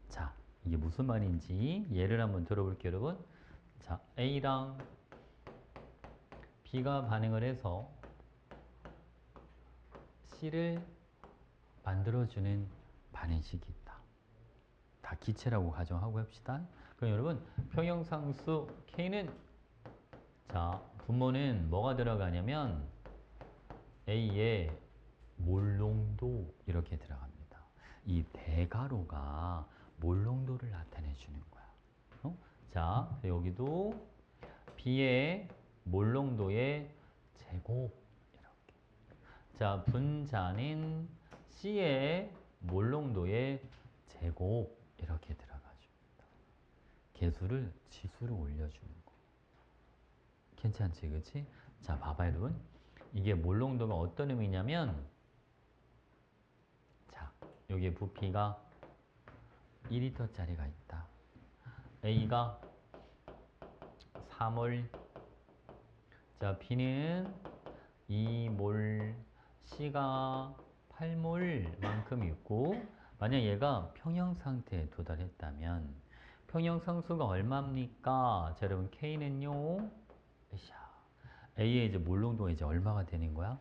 자, 이게 무슨 말인지 예를 한번 들어볼게요, 여러분. 자, A랑 B가 반응을 해서 C를 만들어주는 반응식이 있다. 다 기체라고 가정하고 합시다. 그럼 여러분, 평형상수 K는 자, 분모는 뭐가 들어가냐면 A의 몰농도 이렇게 들어갑니다. 이 대가로가 몰농도를 나타내 주는 거야. 자, 여기도 B의 몰농도의 제곱 이렇게. 자, 분자는 C의 몰농도의 제곱 이렇게 들어가줍니다. 개수를 지수로 올려주는 거. 괜찮지, 그치? 자, 봐봐 여러분. 이게 몰농도가 어떤 의미냐면 자, 여기에 부피가 2리터짜리가 있다. A가 4몰, 자, B는 2몰, C가 8몰만큼 있고, 만약 얘가 평형 상태에 도달했다면 평형 상수가 얼마입니까? 자, 여러분 K는요. A의 이제 몰농도가 이제 얼마가 되는 거야?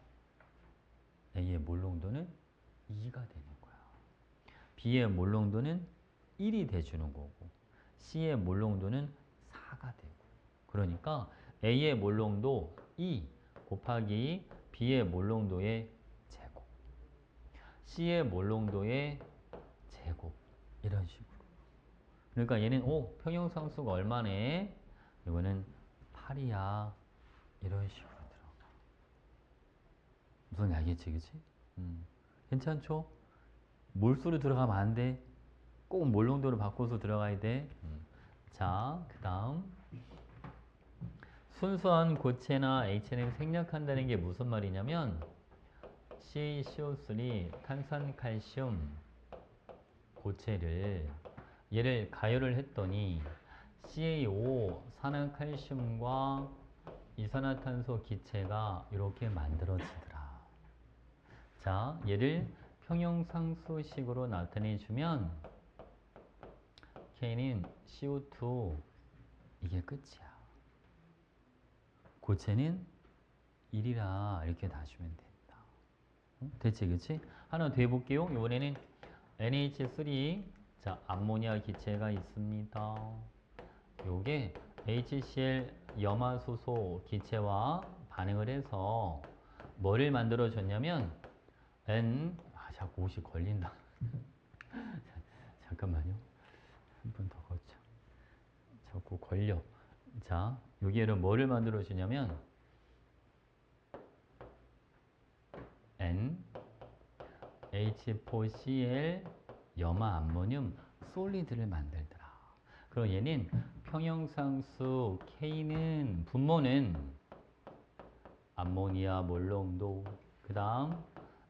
A의 몰농도는 2가 되는 거야. B의 몰농도는 1이 돼주는 거고, C의 몰농도는 4가 되고. 그러니까 A의 몰농도 2 곱하기 B의 몰농도의 제곱, C의 몰농도의 제곱 이런 식으로. 그러니까 얘는 평형상수가 얼마네? 이거는 8이야. 이런 식으로 들어가. 무슨 알겠지, 그치? 괜찮죠? 몰수로 들어가면 안 돼. 꼭 몰농도로 바꿔서 들어가야 돼. 자, 그 다음 순수한 고체나 H는 생략한다는 게 무슨 말이냐면 CaCO3 탄산칼슘 고체를 얘를 가열을 했더니 CaO 산화칼슘과 이산화탄소 기체가 이렇게 만들어지더라. 자, 얘를 평형상수식으로 나타내주면 K는 CO2 이게 끝이야. 고체는 1이라 이렇게 놔주면 된다. 됐지, 그치? 하나 더 해볼게요. 이번에는 NH3 자, 암모니아 기체가 있습니다. 요게 HCl 염화수소 기체와 반응을 해서 뭐를 만들어 줬냐면 자꾸 옷이 걸린다. 잠깐만요. 한 번 더 걷자. 자꾸 걸려. 자, 여기에는 뭐를 만들어 주냐면 NH4Cl 염화암모늄 솔리드를 만들더라. 그럼 얘는 평형상수 K는 분모는 암모니아 몰농도, 그 다음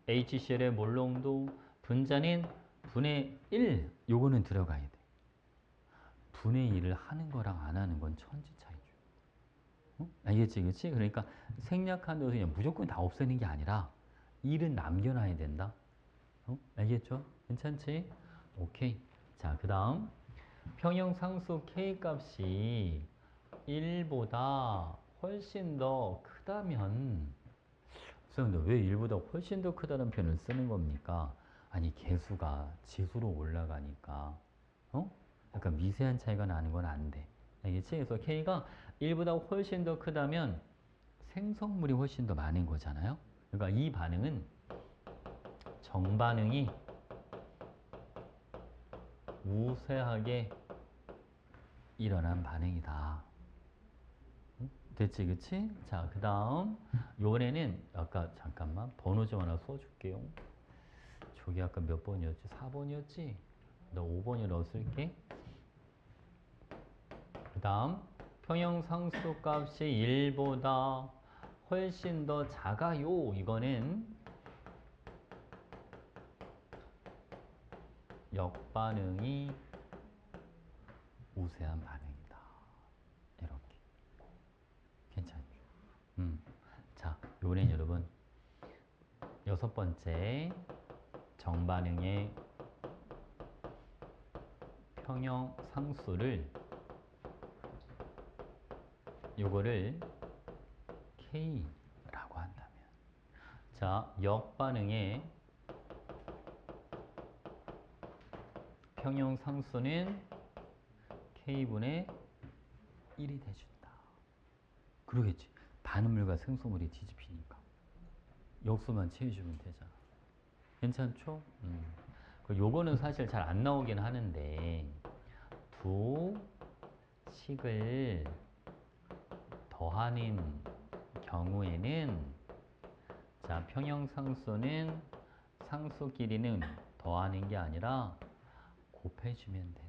HCl의 몰농도, 분자는 분의 1, 요거는 들어가야 돼. 분의 1을 하는 거랑 안 하는 건 천지 차이죠. 알겠지, 그치? 그러니까 생략한다고 그냥 무조건 다 없애는 게 아니라 1은 남겨놔야 된다. 알겠죠? 괜찮지? 오케이. 자, 그 다음 평형상수 K 값이 1보다 훨씬 더 크다면 선생님, 왜 1보다 훨씬 더 크다는 표현을 쓰는 겁니까? 아니, 개수가 지수로 올라가니까 약간 미세한 차이가 나는 건 안 돼. 알겠지? 그래서 K가 1보다 훨씬 더 크다면 생성물이 훨씬 더 많은 거잖아요? 그러니까 이 반응은 정반응이 우세하게 일어난 반응이다. 됐지, 그치? 자, 그 다음 요번에는 아까 잠깐만 번호 좀 하나 써줄게요. 저기 아까 몇 번이었지? 4번이었지? 나 5번이라고 쓸게. 그 다음 평형상수 값이 1보다 훨씬 더 작아요. 이거는 역반응이 우세한 반응이다. 이렇게. 괜찮죠? 자, 요번엔 여러분 여섯 번째 정반응의 평형 상수를 요거를 K라고 한다면, 자, 역반응의 평형 상수는 K분의 1이 돼준다. 그러겠지. 반응물과 생소물이 뒤집히니까 역수만 채워주면 되잖아. 괜찮죠? 요거는 사실 잘 안 나오긴 하는데, 두 식을 더하는 경우에는, 자, 평형상수는 상수끼리는 더하는 게 아니라 곱해주면 된다.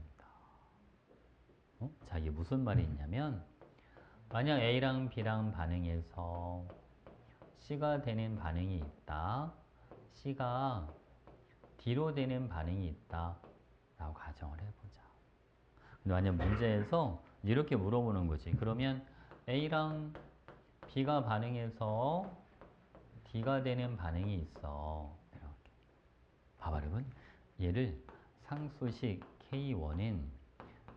자, 이게 무슨 말이 있냐면, 만약 A랑 B랑 반응해서 C가 되는 반응이 있다. C가 D로 되는 반응이 있다. 라고 가정을 해보자. 근데 만약 문제에서 이렇게 물어보는 거지. 그러면 A랑 B가 반응해서 D가 되는 반응이 있어. 이렇게. 봐봐, 여러분. 얘를 상수식 K1은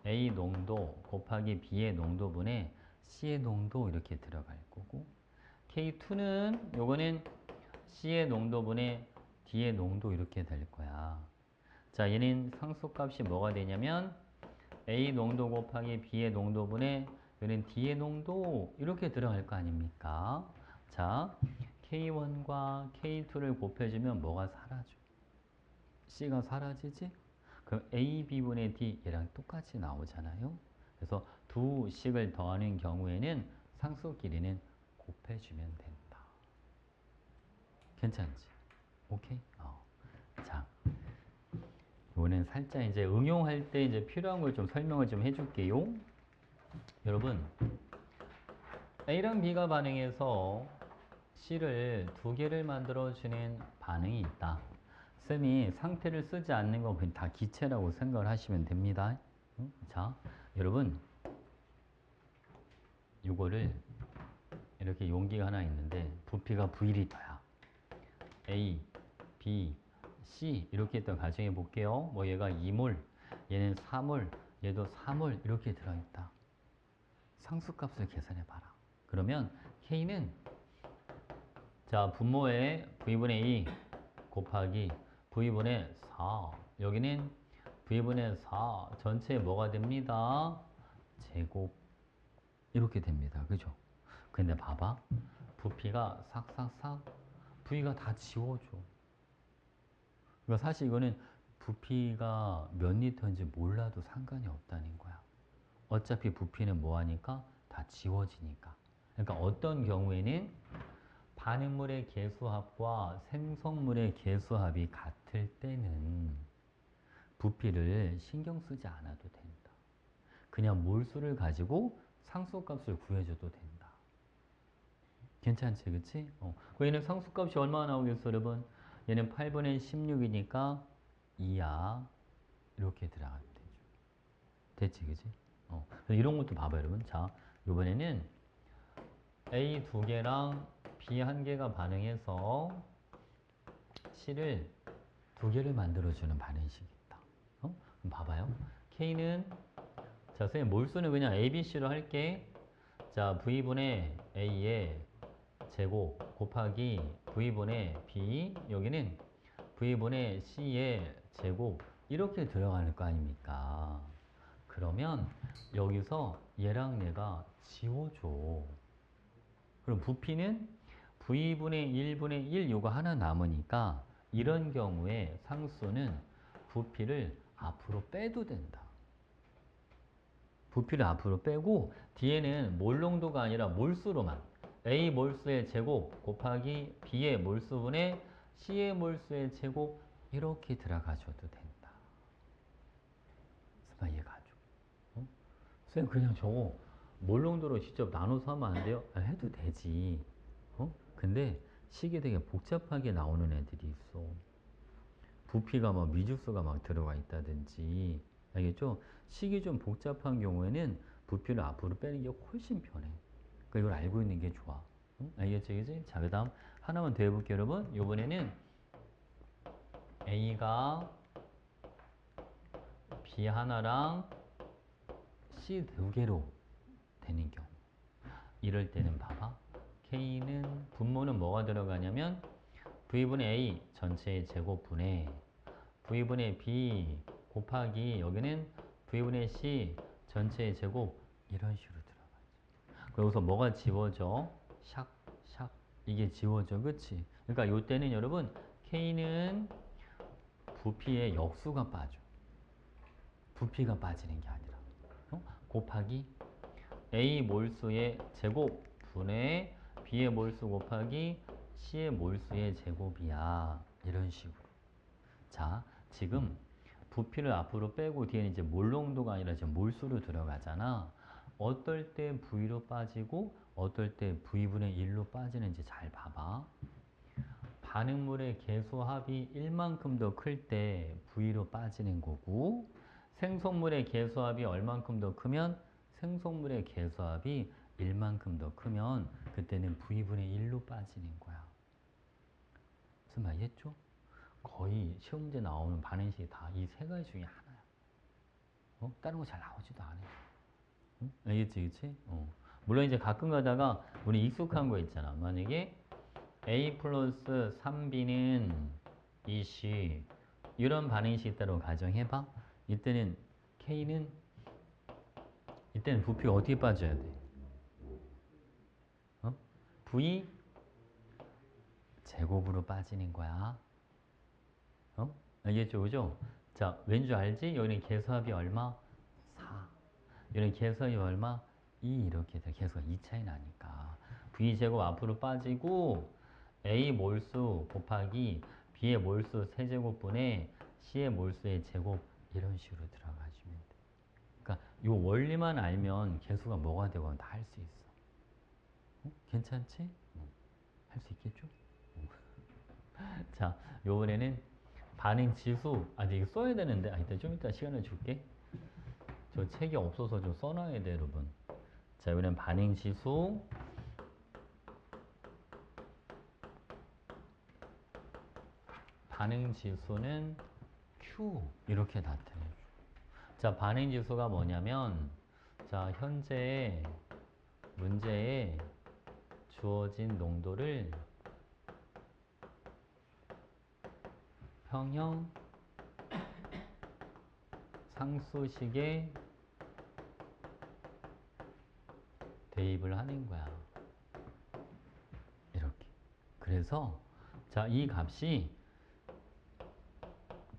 A 농도 곱하기 B의 농도분의 C의 농도 이렇게 들어갈 거고, K2는 요거는 C의 농도분의 D의 농도 이렇게 될 거야. 자, 얘는 상수값이 뭐가 되냐면 A 농도 곱하기 B의 농도분의 얘는 D의 농도 이렇게 들어갈 거 아닙니까? 자, K1과 K2를 곱해주면 뭐가 사라져? C가 사라지지? 그럼 A, B분의 D 얘랑 똑같이 나오잖아요. 그래서 두 식을 더하는 경우에는 상수끼리는 곱해주면 된다. 괜찮지? 오케이? 자, 이거는 살짝 이제 응용할 때 이제 필요한 걸 좀 설명을 좀 해줄게요. 여러분, A랑 B가 반응해서 C를 두 개를 만들어주는 반응이 있다. 쌤이 상태를 쓰지 않는 건 그냥 다 기체라고 생각을 하시면 됩니다. 자, 여러분, 요거를 이렇게 용기가 하나 있는데 부피가 V리터야. A, B, C 이렇게 했던 가정해 볼게요. 뭐 얘가 2몰, 얘는 4몰, 얘도 4몰 이렇게 들어있다. 상수값을 계산해 봐라. 그러면 K는, 자, 분모에 V분의 2 곱하기 V분의 4, 여기는 V분의 4 전체에 뭐가 됩니다? 제곱 이렇게 됩니다. 그죠? 근데 봐봐, 부피가 싹싹싹 V가 다 지워져. 그러니까 사실 이거는 부피가 몇 리터인지 몰라도 상관이 없다는 거야. 어차피 부피는 뭐하니까? 다 지워지니까. 그러니까 어떤 경우에는 반응물의 계수합과 생성물의 계수합이 같을 때는 부피를 신경 쓰지 않아도 된다. 그냥 몰수를 가지고 상수값을 구해줘도 된다. 괜찮지, 그치? 얘는 상수값이 얼마나 나오겠어, 여러분? 얘는 8분의 16이니까 2야. 이렇게 들어가면 되죠. 됐지, 그치? 이런 것도 봐봐요, 여러분. 자, 이번에는 A 두 개랑 B 한 개가 반응해서 C를 두 개를 만들어주는 반응식이 있다. 그럼 봐봐요. K는, 자, 선생님, 몰수는 그냥 A, B, C로 할게. 자, V분의 A의 제곱 곱하기 V분의 B, 여기는 V분의 C의 제곱 이렇게 들어가는 거 아닙니까? 그러면 여기서 얘랑 얘가 지워줘. 그럼 부피는 V분의 1분의 1 요거 하나 남으니까 이런 경우에 상수는 부피를 앞으로 빼도 된다. 부피를 앞으로 빼고 뒤에는 몰농도가 아니라 몰수로만 A 몰수의 제곱 곱하기 B의 몰수분의 C의 몰수의 제곱 이렇게 들어가줘도 된다. 설마 이해가죠? 쌤 그냥 저거 몰농도로 직접 나눠서 하면 안 돼요? 해도 되지. 근데 식이 되게 복잡하게 나오는 애들이 있어. 부피가 막 미지수가 막 들어가 있다든지 알겠죠? 식이 좀 복잡한 경우에는 부피를 앞으로 빼는 게 훨씬 편해. 그러니까 이걸 알고 있는 게 좋아. 응? 알겠지, 그지? 자, 그 다음 하나만 더 해볼게요, 여러분. 이번에는 A가 B 하나랑 C 두 개로 되는 경우. 이럴 때는 봐봐. K는 분모는 뭐가 들어가냐면 V분의 A 전체의 제곱분의 V분의 B 곱하기 여기는 V분의 C 전체의 제곱 이런 식으로 들어가죠. 그러고서 뭐가 지워져? 샥, 샥 이게 지워져. 그치? 그러니까 요때는 여러분 K는 부피의 역수가 빠져. 부피가 빠지는 게 아니라 곱하기 A 몰수의 제곱분의 B의 몰수 곱하기 C의 몰수의 제곱이야. 이런 식으로. 자, 지금 부피를 앞으로 빼고 뒤에는 이제 몰농도가 아니라 이제 몰수로 들어가잖아. 어떨 때 V로 빠지고 어떨 때 V분의 1로 빠지는지 잘 봐봐. 반응물의 개수합이 1만큼 더 클 때 V로 빠지는 거고 생성물의 개수합이 얼만큼 더 크면 생성물의 개수합이 1만큼 더 크면 그때는 V분의 1로 빠지는 거야. 무슨 말이겠죠? 거의 시험 문제 나오는 반응식이 다 이 세 가지 중에 하나야. 다른 거 잘 나오지도 않아. 알겠지, 그치? 물론 이제 가끔 가다가 우리 익숙한 거 있잖아. 만약에 A 플러스 3B는 2C 이런 반응식이 있다고 가정해봐. 이때는 K는 이때는 부피가 어떻게 빠져야 돼? V 제곱으로 빠지는 거야. 알겠죠? 그죠? 자, 왠 줄 알지? 여기는 개수합이 얼마? 4. 여기는 개수합이 얼마? 2 이렇게 돼. 개수가 2 차이 나니까. V 제곱 앞으로 빠지고 A 몰수 곱하기 B의 몰수 세제곱분의 C의 몰수의 제곱 이런 식으로 들어가시면 돼. 그러니까 이 원리만 알면 개수가 뭐가 되건 다 할 수 있어. 괜찮지? 할 수 있겠죠? 자, 요번에는 반응 지수. 이거 써야 되는데. 이따 좀 이따 시간을 줄게. 저 책이 없어서 좀 써놔야 돼, 여러분. 자, 이번엔 반응 지수. 반응 지수는 Q 이렇게 나타내요. 자, 반응 지수가 뭐냐면 자, 현재 문제에 주어진 농도를 평형 상수식에 대입을 하는 거야. 이렇게. 그래서 자, 이 값이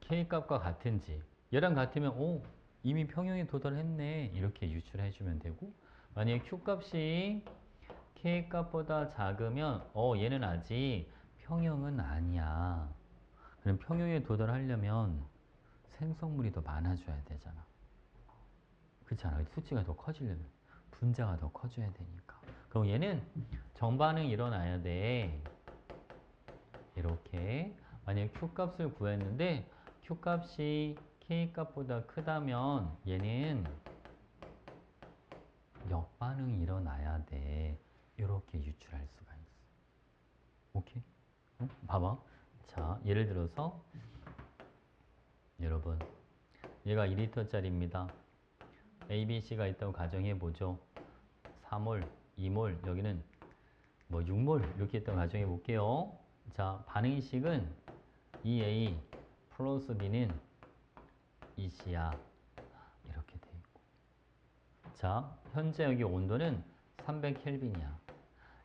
K 값과 같은지 얘랑 같으면 이미 평형에 도달했네 이렇게 유출해 주면 되고 만약에 Q 값이 K 값보다 작으면 얘는 아직 평형은 아니야. 그럼 평형에 도달하려면 생성물이 더 많아져야 되잖아. 그렇잖아. 수치가 더 커지려면 분자가 더 커져야 되니까. 그럼 얘는 정반응이 일어나야 돼. 이렇게 만약에 Q값을 구했는데 Q값이 K값보다 크다면 얘는 역반응이 일어나야 돼. 이렇게 유출할 수가 있어. 오케이? 봐봐. 자, 예를 들어서 여러분 얘가 2리터짜리입니다. A, B, C가 있다고 가정해보죠. 4몰, 2몰, 여기는 뭐 6몰 이렇게 있다고 가정해 볼게요. 자, 반응식은 2A 플러스 B는 2C야. 이렇게 돼 있고. 자, 현재 여기 온도는 300켈빈이야.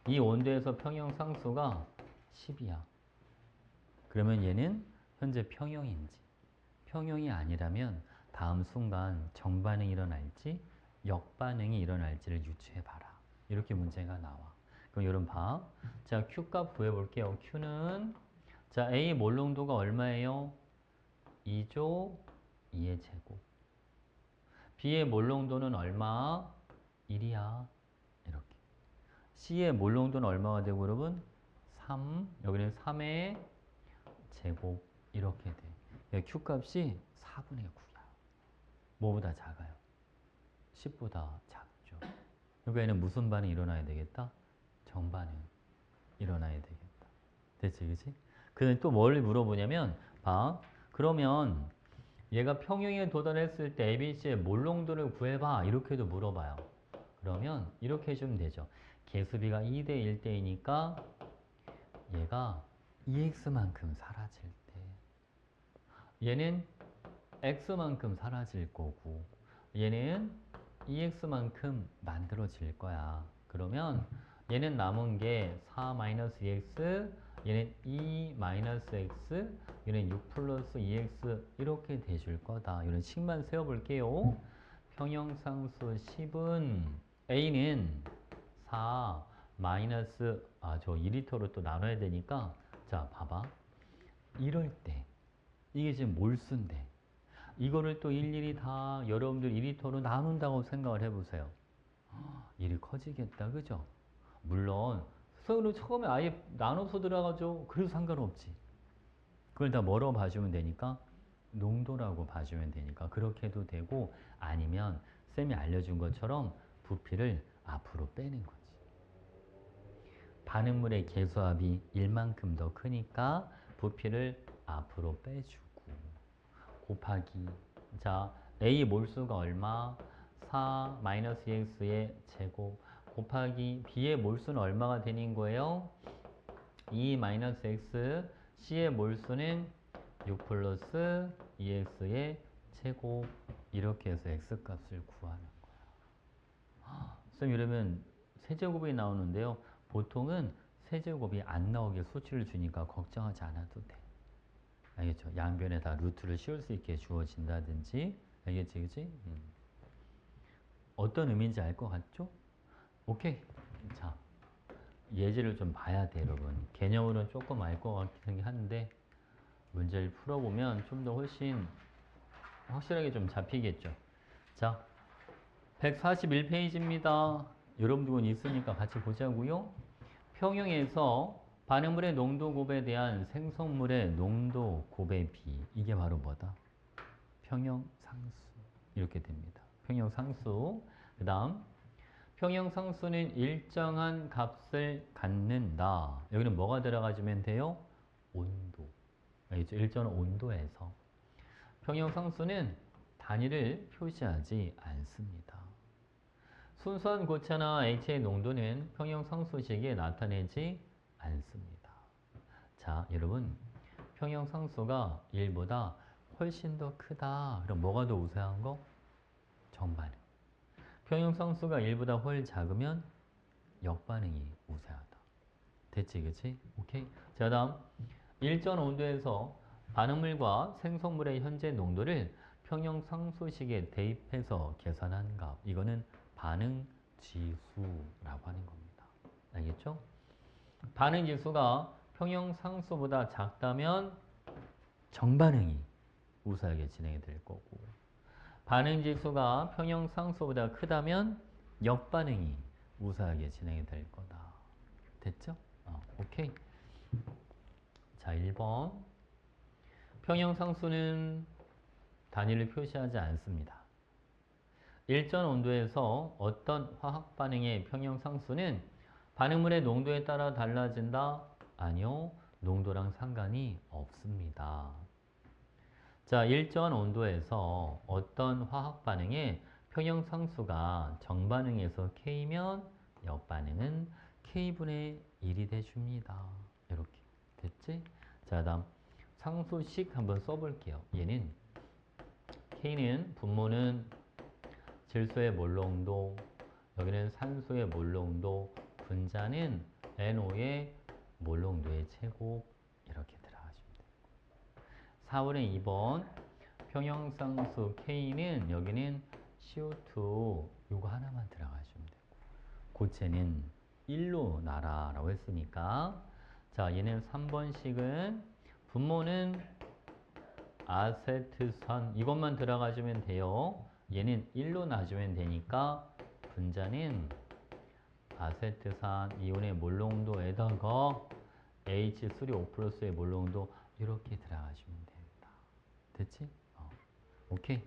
이 온도에서 평형 상수가 10이야. 그러면 얘는 현재 평형인지 평형이 아니라면 다음 순간 정반응이 일어날지 역반응이 일어날지를 유추해봐라. 이렇게 문제가 나와. 그럼 여러분 봐. 자, Q값 구해볼게요. Q는 자, A 몰농도가 얼마예요? 2조 2의 제곱. B의 몰농도는 얼마? 1이야. 이렇게. C의 몰농도는 얼마가 되고 여러분? 3. 여기는 3의 제곱. 이렇게 돼. Q값이 4분의 9야. 뭐보다 작아요? 10보다 작죠. 그러니까 얘는 무슨 반응이 일어나야 되겠다? 정반응 일어나야 되겠다. 됐지, 그치? 근데 또 뭘 물어보냐면, 봐. 그러면 얘가 평형에 도달했을 때 ABC의 몰롱도를 구해봐. 이렇게도 물어봐요. 그러면 이렇게 해주면 되죠. 개수비가 2대 1대이니까 얘가 EX만큼 사라질 때 얘는 X만큼 사라질 거고 얘는 EX만큼 만들어질 거야. 그러면 얘는 남은 게 4-2X, 얘는 2-X, 얘는 6 플러스 2X 이렇게 돼줄 거다. 이런 식만 세워볼게요. 평형상수 10은 A는 4 마이너스 저 2리터로 또 나눠야 되니까 자 봐봐. 이럴 때 이게 지금 몰수인데 이거를 또 일일이 다 여러분들 2리터로 나눈다고 생각을 해보세요. 일이 커지겠다, 그죠? 물론 서로 처음에 아예 나눠서 들어가죠. 그래도 상관없지. 그걸 다 뭐로 봐주면 되니까 농도라고 봐주면 되니까 그렇게 해도 되고 아니면 쌤이 알려준 것처럼 부피를 앞으로 빼는 거지. 반응물의 개수합이 1만큼 더 크니까 부피를 앞으로 빼주고 곱하기 자 A 몰수가 얼마? 4-2x의 제곱 곱하기 B의 몰수는 얼마가 되는 거예요? 2-x C의 몰수는 6 플러스 2x의 제곱 이렇게 해서 x값을 구하는 거야. 쌤 이러면 세제곱이 나오는데요. 보통은 세제곱이 안 나오게 수치를 주니까 걱정하지 않아도 돼. 알겠죠? 양변에다 루트를 씌울 수 있게 주어진다든지 알겠지? 그치? 어떤 의미인지 알 것 같죠? 오케이. 자, 예제를 좀 봐야 돼, 여러분. 개념으로는 조금 알 것 같긴 한데 문제를 풀어보면 좀 더 훨씬 확실하게 좀 잡히겠죠. 자, 141페이지입니다. 여러분들은 있으니까 같이 보자고요. 평형에서 반응물의 농도 곱에 대한 생성물의 농도 곱의 비. 이게 바로 뭐다? 평형상수. 이렇게 됩니다. 평형상수. 그 다음 평형상수는 일정한 값을 갖는다. 여기는 뭐가 들어가주면 돼요? 온도. 알겠죠? 일정한 온도에서. 평형상수는 단위를 표시하지 않습니다. 순수한 고차나 H의 농도는 평형상수식에 나타내지 않습니다. 자, 여러분 평형상수가 1보다 훨씬 더 크다. 그럼 뭐가 더 우세한 거? 정반응. 평형상수가 1보다 훨 작으면 역반응이 우세하다. 됐지, 그치? 오케이. 자, 다음 일정 온도에서 반응물과 생성물의 현재 농도를 평형상수식에 대입해서 계산한 값. 이거는 반응지수라고 하는 겁니다. 알겠죠? 반응지수가 평형상수보다 작다면 정반응이 우세하게 진행이 될 거고 반응지수가 평형상수보다 크다면 역반응이 우세하게 진행이 될 거다. 됐죠? 오케이. 자, 1번. 평형상수는 단위를 표시하지 않습니다. 일정 온도에서 어떤 화학 반응의 평형상수는 반응물의 농도에 따라 달라진다? 아니요. 농도랑 상관이 없습니다. 자, 일정한 온도에서 어떤 화학 반응의 평형상수가 정반응에서 K면 역반응은 K분의 1이 돼줍니다. 이렇게 됐지? 자, 다음 상수식 한번 써볼게요. 얘는 K는 분모는 질소의 몰농도, 여기는 산소의 몰농도, 분자는 NO의 몰농도의 제곱 이렇게 들어가시면 돼요. 4번에 2번 평형상수 K는 여기는 CO2 이거 하나만 들어가시면 되고 고체는 1로 나라라고 했으니까 자 얘는 3번식은 분모는 아세트산 이것만 들어가주면 돼요. 얘는 1로 놔주면 되니까 분자는 아세트산 이온의 몰농도에다가 H3O 플러스의 몰농도 이렇게 들어가주면 됩니다. 됐지? 오케이.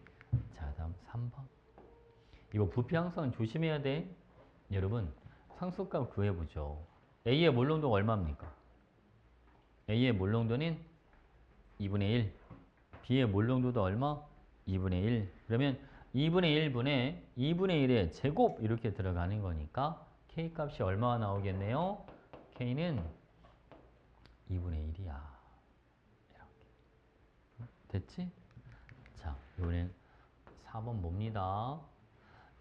자, 다음 다음 3번. 이거 부피 항상 조심해야 돼. 여러분, 상수값 구해보죠. A의 몰농도가 얼마입니까? A의 몰농도는 2분의 1. B의 몰농도도 얼마? 2분의 1. 그러면 2분의 1분의 2분의 1의 제곱 이렇게 들어가는 거니까 K 값이 얼마가 나오겠네요? K는 2분의 1이야. 이렇게. 됐지? 자, 이번엔 4번 봅니다.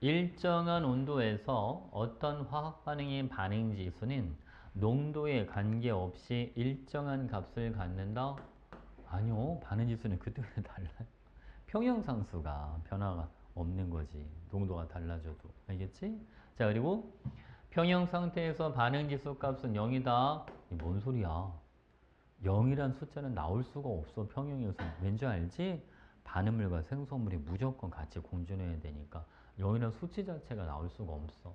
일정한 온도에서 어떤 화학 반응의 반응 지수는 농도에 관계없이 일정한 값을 갖는다? 아니요. 반응 지수는 그때그때 달라요. 평형상수가 변화가 없는 거지. 농도가 달라져도. 알겠지? 자, 그리고 평형 상태에서 반응 지수 값은 0이다. 이게 뭔 소리야? 0이란 숫자는 나올 수가 없어. 평형에서. 왠지 알지? 반응물과 생성물이 무조건 같이 공존해야 되니까 0이란 수치 자체가 나올 수가 없어.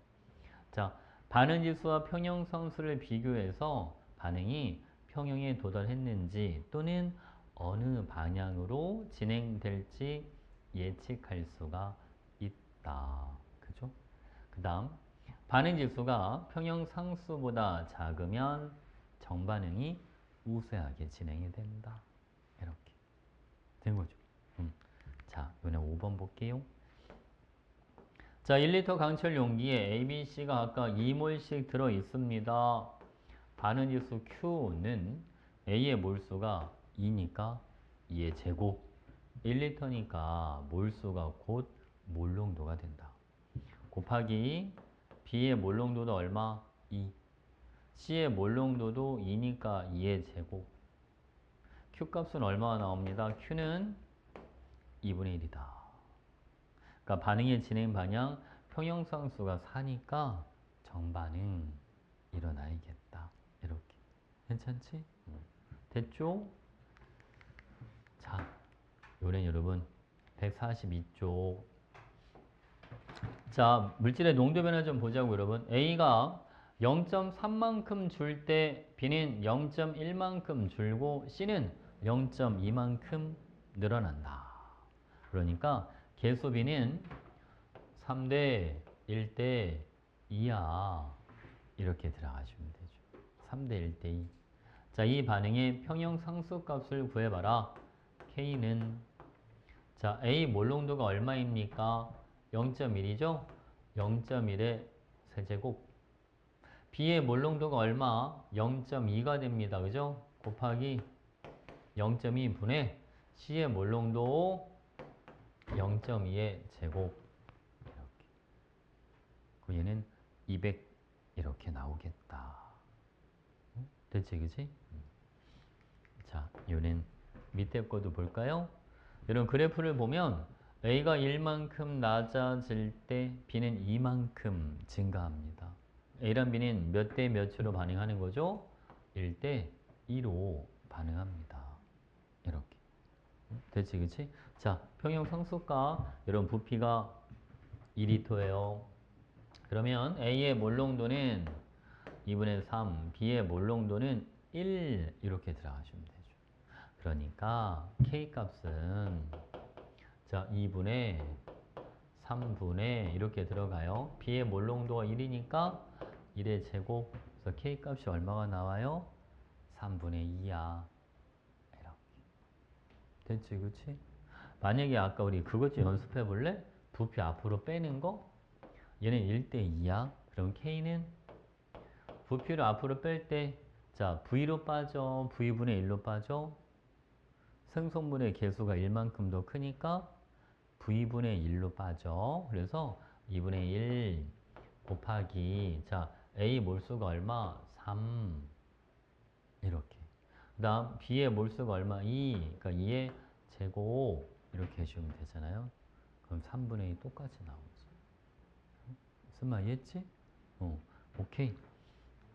자, 반응 지수와 평형 상수를 비교해서 반응이 평형에 도달했는지 또는 어느 방향으로 진행될지 예측할 수가 있다. 그죠? 그 다음, 반응 지수가 평형 상수보다 작으면 정반응이 우세하게 진행이 된다. 이렇게 된 거죠. 자, 이번에 5번 볼게요. 자, 1리터 강철 용기에 ABC가 아까 2몰씩 들어 있습니다. 반응 지수 Q는 A의 몰수가 2니까 2의 제곱. 1리터니까 몰수가 곧 몰농도가 된다. 곱하기 B의 몰농도도 얼마? 2. C의 몰농도도 2니까 2의 제곱. Q 값은 얼마가 나옵니다? Q는 2분의 1이다. 그러니까 반응의 진행 방향 평형상수가 4니까 정반응 일어나야겠다. 이렇게. 괜찮지? 됐죠? 자, 요래 여러분 142쪽. 자, 물질의 농도 변화 좀 보자고 여러분. A가 0.3만큼 줄 때 B는 0.1만큼 줄고 C는 0.2만큼 늘어난다. 그러니까 계수 B는 3대 1대 2야. 이렇게 들어가시면 되죠. 3대 1대 2. 자, 이 반응의 평형 상수값을 구해봐라. K는 자, A 몰농도가 얼마입니까? 0.1이죠? 0.1의 세제곱. B의 몰농도가 얼마? 0.2가 됩니다. 그죠? 곱하기 0.2분의 C의 몰농도 0.2의 제곱. 이렇게. 그 얘는 200 이렇게 나오겠다. 됐지, 그지? 자, 얘는 밑에 것도 볼까요? 이런 그래프를 보면 A가 1만큼 낮아질 때 B는 2만큼 증가합니다. A랑 B는 몇 대 몇으로 반응하는 거죠? 1대 2로 반응합니다. 이렇게. 됐지, 그치? 자, 평형 상수가 여러분 부피가 2리터예요. 그러면 A의 몰농도는 2분의 3, B의 몰농도는 1 이렇게 들어가시면 되죠. 그러니까 K 값은 자 2분의 3분의 이렇게 들어가요. B의 몰농도가 1이니까 1의 제곱. 그래서 K 값이 얼마가 나와요? 3분의 2야. 이렇게. 됐지, 그치? 만약에 아까 우리 그것 좀 연습해 볼래? 부피 앞으로 빼는 거? 얘는 1대 2야. 그럼 K는 부피를 앞으로 뺄 때, 자, V로 빠져, V분의 1로 빠져. 생성물의 개수가 1만큼 더 크니까 V분의 1로 빠져. 그래서 2분의 1 곱하기, 자, A 몰수가 얼마? 3. 이렇게. 그 다음, B의 몰수가 얼마? 2. 그러니까 2의 제곱. 이렇게 해주면 되잖아요. 그럼 3분의 2 똑같이 나오지. 무슨 말이겠지? 오케이.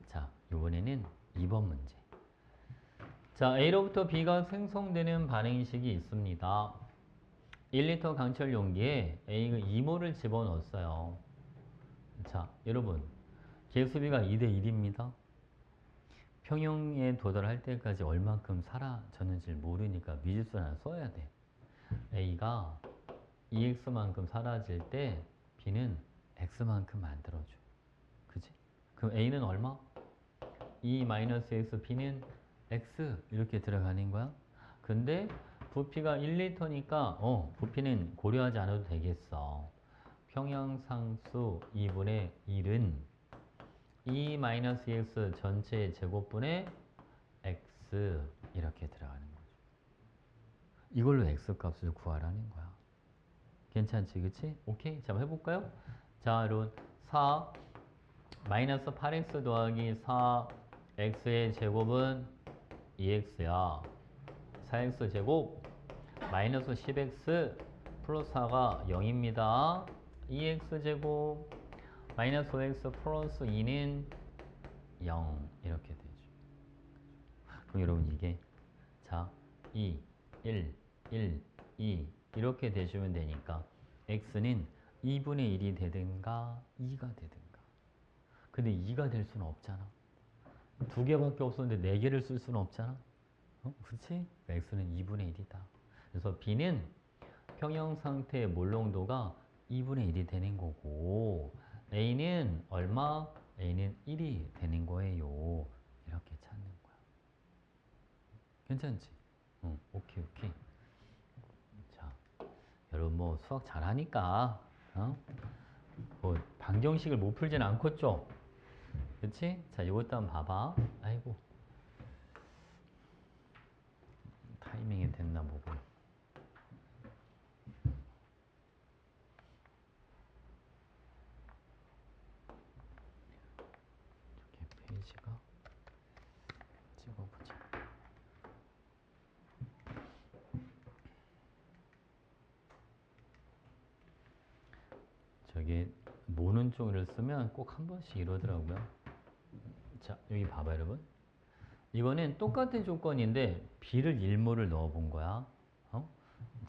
자, 이번에는 2번 문제. 자, A로부터 B가 생성되는 반응식이 있습니다. 1리터 강철 용기에 A가 2몰을 집어넣었어요. 자, 여러분, 개수비가 2대 1입니다. 평형에 도달할 때까지 얼만큼 사라졌는지 모르니까 미지수 하나 써야 돼. A가 EX만큼 사라질 때 B는 X만큼 만들어줘. 그지? 그럼 A는 얼마? E-X, B는 X 이렇게 들어가는 거야. 근데 부피가 1리터니까 부피는 고려하지 않아도 되겠어. 평형상수 2분의 1은 E-X 전체의 제곱분의 X 이렇게 들어가는 거죠. 이걸로 X 값을 구하라는 거야. 괜찮지, 그치? 오케이. 자, 한번 해볼까요? 자, 여러분 4 마이너스 8x 더하기 4x의 제곱은 2x야. 4x 제곱 마이너스 10x 플러스 4가 0입니다. 2x 제곱 마이너스 5x 플러스 2는 0 이렇게 되죠. 그럼 여러분 이게 자 2, 1, 1, 2 이렇게 되시면 되니까 x는 2분의 1이 되든가 2가 되든가. 근데 2가 될 수는 없잖아. 두 개밖에 없었는데 네 개를 쓸 수는 없잖아. 그렇지? x는 2분의 1이다. 그래서 b는 평형 상태의 몰농도가 2분의 1이 되는 거고 a는 얼마? a는 1이 되는 거예요. 이렇게 찾는 거야. 괜찮지? 오케이. 자, 여러분 뭐 수학 잘하니까 뭐 방정식을 못 풀진 않겠죠? 그치? 자, 이것도 한번 봐봐. 아이고. 타이밍이 됐나 보고. 저기 페이지가 찍어보자. 저기 모는 쪽을 쓰면 꼭 한 번씩 이러더라고요. 자, 여기 봐봐 여러분. 이거는 똑같은 조건인데 B를 1모를 넣어 본 거야.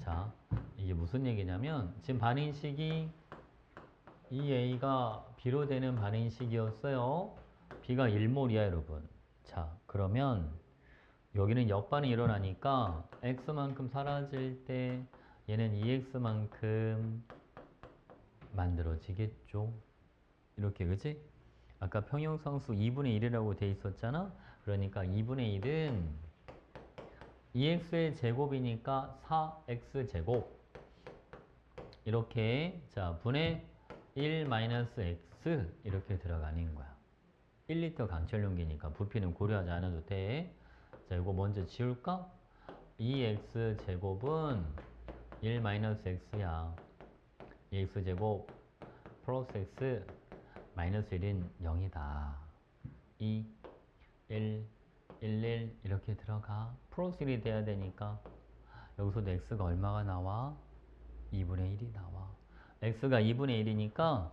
자, 이게 무슨 얘기냐면 지금 반응식이 이 A가 B로 되는 반응식이었어요. B가 1몰이야 여러분. 자, 그러면 여기는 역반응이 일어나니까 X만큼 사라질 때 얘는 2X만큼 만들어지겠죠. 이렇게, 그치? 아까 평형상수 2분의 1이라고 돼 있었잖아? 그러니까 2분의 1은 2x의 제곱이니까 4x제곱 이렇게 자 분의 1 마이너스 x 이렇게 들어가는 거야. 1리터 강철용기니까 부피는 고려하지 않아도 돼. 자, 이거 먼저 지울까? 2x제곱은 1 마이너스 x야. 2x제곱 플러스 x 마이너스 1은 0이다. 2, 1, 1 이렇게 들어가. 플러스 1이 돼야 되니까 여기서도 x가 얼마가 나와? 2분의 1이 나와. x가 2분의 1이니까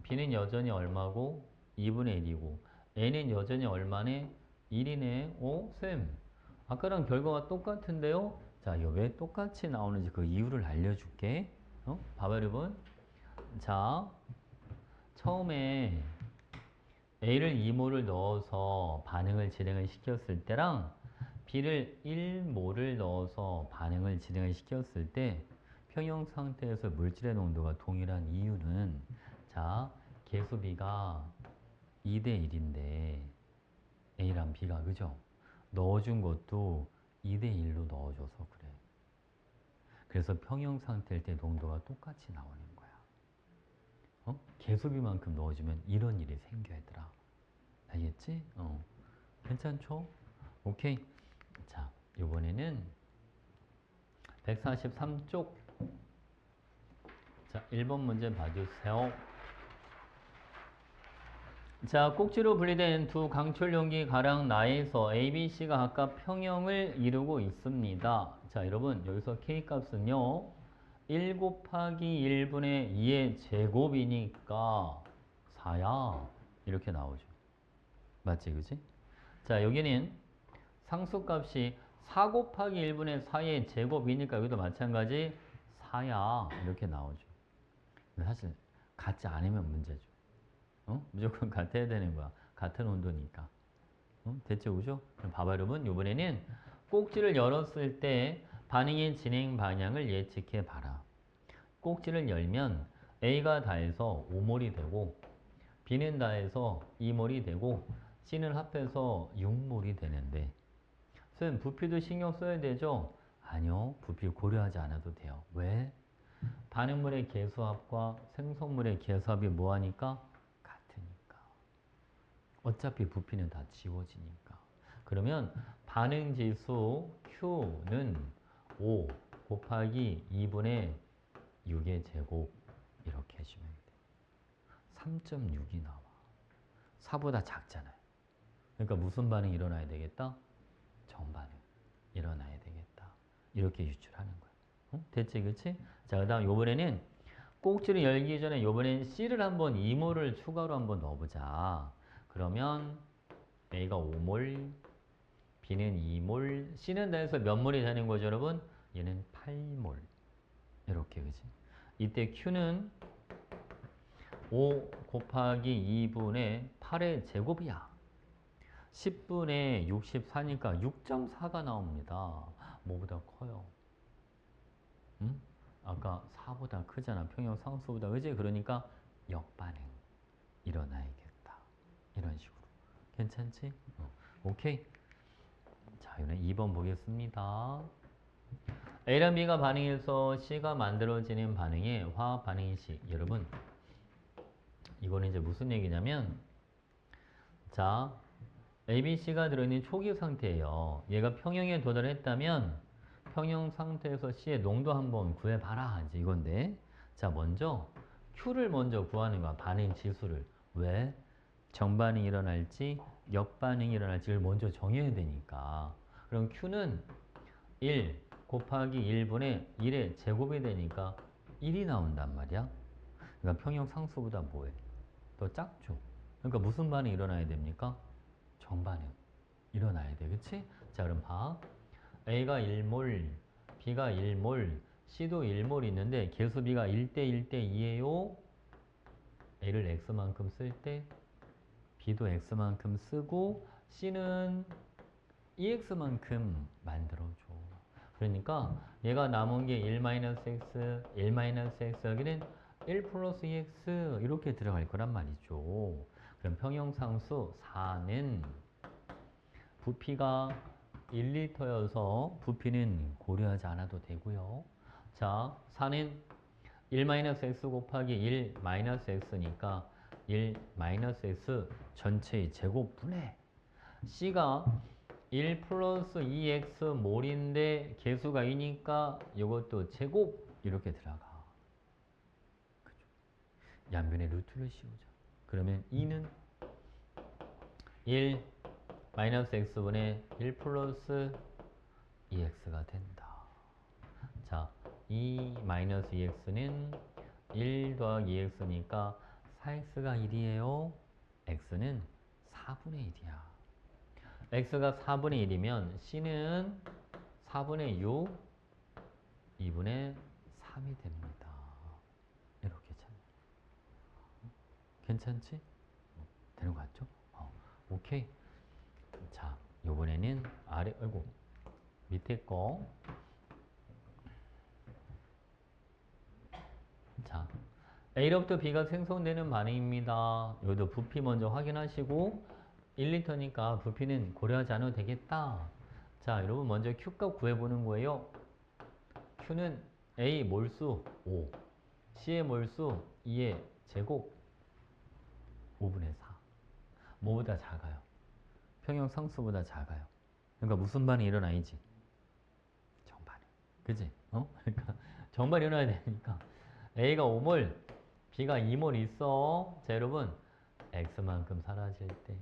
b는 여전히 얼마고? 2분의 1이고 a는 여전히 얼마네? 1이네. 쌤 아까랑 결과가 똑같은데요? 자, 이거 왜 똑같이 나오는지 그 이유를 알려줄게. 봐봐 여러분. 자, 처음에 A를 2몰을 넣어서 반응을 진행을 시켰을 때랑 B를 1몰을 넣어서 반응을 진행을 시켰을 때 평형 상태에서 물질의 농도가 동일한 이유는 자, 계수 B가 2대 1인데 A랑 B가 그죠? 넣어준 것도 2대 1로 넣어줘서 그래. 그래서 평형 상태일 때 농도가 똑같이 나오는 거야. 계수비만큼 넣어주면 이런 일이 생겨 얘들아. 알겠지? 괜찮죠? 오케이. 자, 이번에는 143쪽. 자, 1번 문제 봐주세요. 자, 꼭지로 분리된 두 강철용기 가량 나에서 A, B, C가 각각 평형을 이루고 있습니다. 자, 여러분 여기서 K 값은요 1 곱하기 1분의 2의 제곱이니까 4야 이렇게 나오죠. 맞지, 그치? 자, 여기는 상수값이 4 곱하기 1분의 4의 제곱이니까 여기도 마찬가지 4야 이렇게 나오죠. 사실 같지 않으면 문제죠. 무조건 같아야 되는 거야. 같은 온도니까. 됐죠, 그죠? 그럼 봐봐 여러분, 이번에는 꼭지를 열었을 때 반응의 진행 방향을 예측해 봐라. 꼭지를 열면 A가 다해서 5몰이 되고 B는 다해서 2몰이 되고 C는 합해서 6몰이 되는데 선생님 부피도 신경 써야 되죠? 아니요. 부피 고려하지 않아도 돼요. 왜? 반응물의 계수합과 생성물의 계수합이 뭐하니까? 같으니까. 어차피 부피는 다 지워지니까. 그러면 반응지수 Q는 5 곱하기 2분의 6의 제곱 이렇게 해주면 돼요. 3.6이 나와. 4보다 작잖아요. 그러니까 무슨 반응이 일어나야 되겠다? 정반응 일어나야 되겠다. 이렇게 유출하는 거야. 응? 됐지, 그치? 자, 그 다음 요번에는 꼭지를 열기 전에 요번엔 C를 한번 2몰을 추가로 한번 넣어보자. 그러면 A가 5몰, B는 2몰, C는 다해서 몇 몰이 되는 거죠, 여러분? 얘는 8몰. 이렇게, 그치? 이때 Q는 5 곱하기 2분의 8의 제곱이야. 10분의 64니까 6.4가 나옵니다. 뭐보다 커요? 응? 아까 4보다 크잖아. 평형상수보다. 그지? 그러니까 역반응 일어나야겠다. 이런 식으로. 괜찮지? 오케이. 자, 이번에 2번 보겠습니다. A랑 B가 반응해서 C가 만들어지는 반응의 화학 반응인 시. 여러분, 이거는 이제 무슨 얘기냐면, 자, A, B, C가 들어있는 초기 상태예요. 얘가 평형에 도달했다면 평형 상태에서 C의 농도 한번 구해봐라. 이제 이건데. 자, 먼저 Q를 먼저 구하는 거야. 반응 지수를. 왜? 정반응이 일어날지 역반응이 일어날지를 먼저 정해야 되니까. 그럼 Q는 1 곱하기 1분의 1의 제곱이 되니까 1이 나온단 말이야. 그러니까 평형 상수보다 뭐해? 더 작죠. 그러니까 무슨 반응이 일어나야 됩니까? 정반응 일어나야 돼. 그치? 자, 그럼 봐. A가 1몰, B가 1몰, C도 1몰 있는데 계수 B가 1대 1대 2예요. A를 X만큼 쓸 때 B도 X만큼 쓰고 C는 EX만큼 만들어줘. 그러니까 얘가 남은 게 1-X, 1-X 여기는 1 플러스 EX 이렇게 들어갈 거란 말이죠. 그럼 평형상수 4는 부피가 1리터여서 부피는 고려하지 않아도 되고요. 자, 4는 1-x 곱하기 1-x니까 1-x 전체의 제곱분의 C가 1 플러스 2x 몰인데 개수가 2니까 이것도 제곱 이렇게 들어가. 그죠? 양변에 루트를 씌우자. 그러면 2는 1 마이너스 x분의 1 플러스 2x가 된다. 자, 2 마이너스 2x는 1 더하기 2x니까 4x가 1이에요. x는 4분의 1이야. x가 4분의 1이면 c는 4분의 6, 2분의 3이 됩니다. 이렇게 참. 괜찮지? 되는 거 같죠? 오케이. 자, 요번에는 아래, 아이고, 밑에 거. 자, A로부터 B가 생성되는 반응입니다. 여기도 부피 먼저 확인하시고 1리터니까 부피는 고려하지 않아도 되겠다. 자, 여러분 먼저 Q값 구해보는 거예요. Q는 A 몰수 5, C의 몰수 2의 제곱 5분의 4. 뭐보다 작아요? 평형상수보다 작아요. 그러니까 무슨 반응이 일어나야지? 정반응. 그지? 그러니까 정반이 일어나야 되니까 A가 5몰, B가 2몰 있어. 자, 여러분 X만큼 사라질 때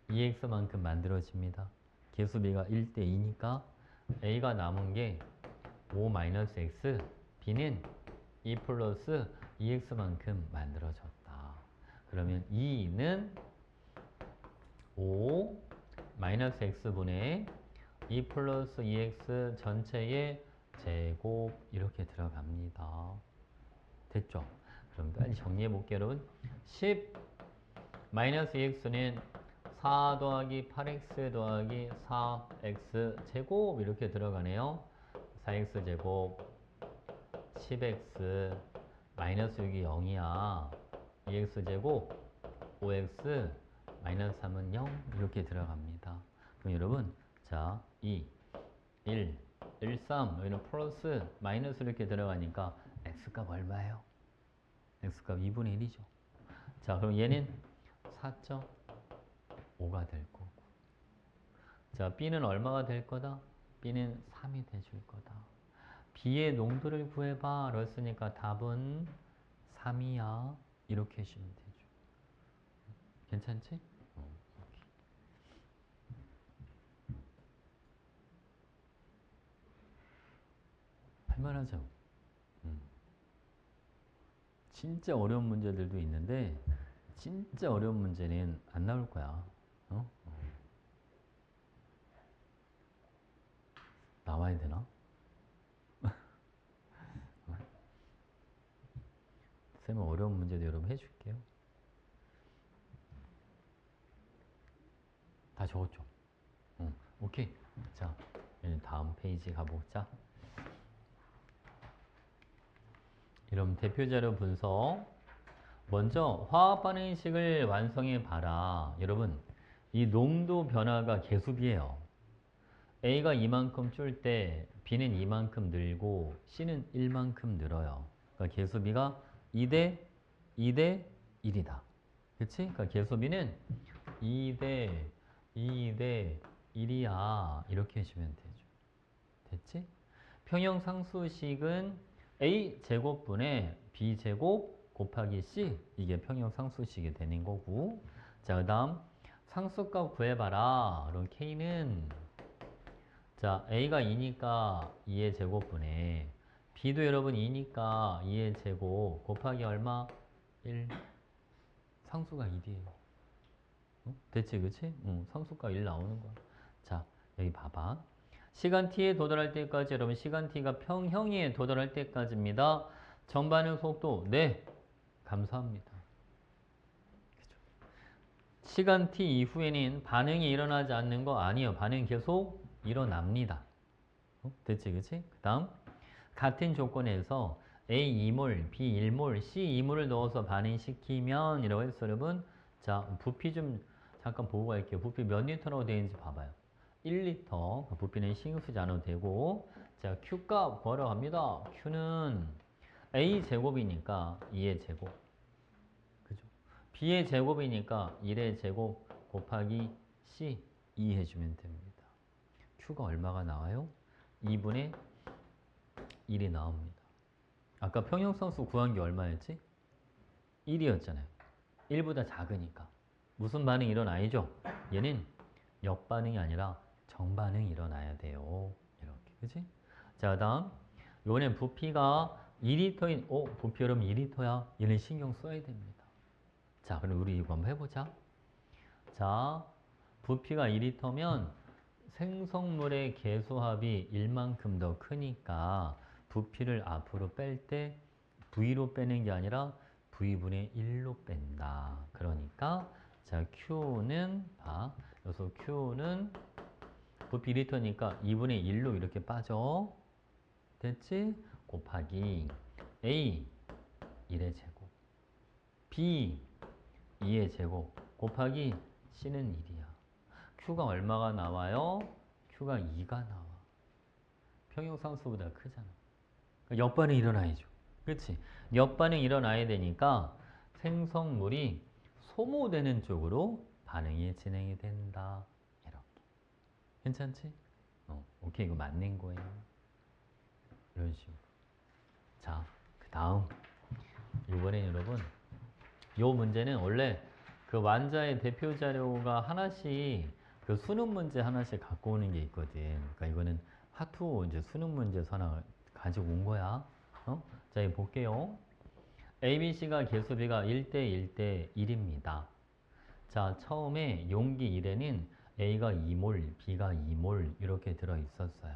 2X만큼 만들어집니다. 개수 B가 1대 2니까 A가 남은 게 5-X, B는 2 플러스 2X만큼 만들어졌다. 그러면 2는 5-X분의 2 플러스 2X 전체의 제곱 이렇게 들어갑니다. 됐죠? 그럼 빨리 정리해 볼게요, 여러분. 10 마이너스 2x는 4 더하기 8x 더하기 4x 제곱 이렇게 들어가네요. 4x 제곱 10x 마이너스 6이 0이야. 2x제곱 5x 마이너스 3은 0 이렇게 들어갑니다. 그럼 여러분 자 2, 1, 1, 3 여기는 플러스 마이너스 이렇게 들어가니까 x값 얼마예요? x값 2분의 1이죠. 자 그럼 얘는 4.5가 될 거고 자 b는 얼마가 될 거다? b는 3이 돼줄 거다. b의 농도를 구해봐 그랬으니까 답은 3이야 이렇게 해주면 되죠. 괜찮지? 할만하죠? 진짜 어려운 문제들도 있는데 진짜 어려운 문제는 안 나올 거야. 어? 나와야 되나? 쌤은 어려운 문제도 여러분 해줄게요. 다 적었죠? 오케이. 자, 다음 페이지 가보자. 여러분 대표자료 분석. 먼저 화학 반응식을 완성해 봐라. 여러분 이 농도 변화가 계수비예요. A가 이만큼 줄 때 B는 이만큼 늘고 C는 1만큼 늘어요. 그러니까 계수비가 2대 2대 1이다. 그치? 그러니까 계수비는 2대 2대 1이야. 이렇게 해주면 되죠. 됐지? 평형상수식은 A제곱분의 B제곱 곱하기 C 이게 평형상수식이 되는 거고 자, 그 다음 상수값 구해봐라. 그럼 K는 자, A가 2니까 2의 제곱분의 B도 여러분 2니까 2의 제곱 곱하기 얼마? 1 상수가 1이에요. 됐지 그치? 상수가 1 나오는 거야. 자, 여기 봐봐. 시간 t에 도달할 때까지 여러분 시간 t가 평형에 도달할 때까지입니다. 정반응 속도 네 감사합니다. 그죠? 시간 t 이후에는 반응이 일어나지 않는 거 아니에요. 반응 계속 일어납니다. 됐지 그치? 그 다음 같은 조건에서 A 2몰, B 1몰, C 2몰을 넣어서 반응시키면 이라고 해서 여러분 자 부피 좀 잠깐 보고 갈게요. 부피 몇 리터라고 되어 있는지 봐봐요. 1리터 부피는 신경 쓰지 않아도 되고 자 Q값 구하러 갑니다. Q는 A제곱이니까 2의 제곱 그죠? B의 제곱이니까 1의 제곱 곱하기 C 2 해주면 됩니다. Q가 얼마가 나와요? 2분의 1이 나옵니다. 아까 평형상수 구한 게 얼마였지? 1이었잖아요. 1보다 작으니까. 무슨 반응이 일어나야죠? 얘는 역반응이 아니라 정반응이 일어나야 돼요. 이렇게. 그치? 자, 다음. 요번엔 부피가 2리터인, 부피 여러분 2리터야. 얘는 신경 써야 됩니다. 자, 그럼 우리 이거 한번 해보자. 자, 부피가 2리터면 생성물의 계수합이 1만큼 더 크니까 부피를 앞으로 뺄 때 V로 빼는 게 아니라 V분의 1로 뺀다. 그러니까 자 Q는 봐. 여기서 Q는 부피 1리터니까 2분의 1로 이렇게 빠져. 됐지? 곱하기 A 1의 제곱 B 2의 제곱 곱하기 C는 1이야. Q가 얼마가 나와요? Q가 2가 나와. 평형상수보다 크잖아. 그러니까 역반응이 일어나야죠. 그렇지? 역반응이 일어나야 되니까 생성물이 소모되는 쪽으로 반응이 진행이 된다. 이렇게. 괜찮지? 오케이. 이거 맞는 거예요. 이런 식으로. 자, 그 다음. 이번엔 여러분, 요 문제는 원래 그 완자의 대표 자료가 하나씩 그 수능 문제 하나씩 갖고 오는 게 있거든. 그러니까 이거는 하투 이제 수능 문제 하나 가지고 온 거야. 자, 이거 볼게요. ABC가 개수비가 1대 1대 1입니다. 자, 처음에 용기 1에는 A가 2몰, B가 2몰 이렇게 들어 있었어요.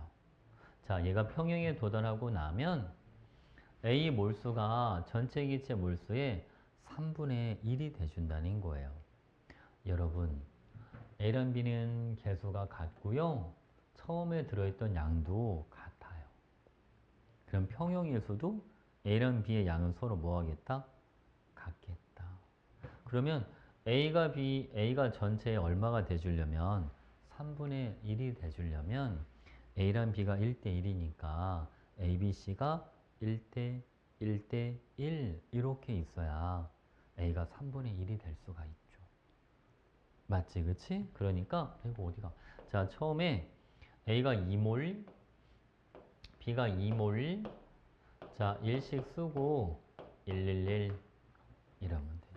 자, 얘가 평형에 도달하고 나면 A 몰수가 전체 기체 몰수의 3분의 1이 돼준다는 거예요. 여러분, A랑 B는 개수가 같고요. 처음에 들어있던 양도 같아요. 그럼 평형에서도 A랑 B의 양은 서로 뭐 하겠다? 같겠다. 그러면 A가 전체에 얼마가 돼주려면 3분의 1이 돼주려면 A랑 B가 1대1이니까 A, B, C가 1대 1대 1 이렇게 있어야 A가 3분의 1이 될 수가 있죠. 맞지, 그치? 그러니까 이거 어디가? 자, 처음에 A가 2몰, B가 2몰, 자, 1씩 쓰고 111 이러면 돼.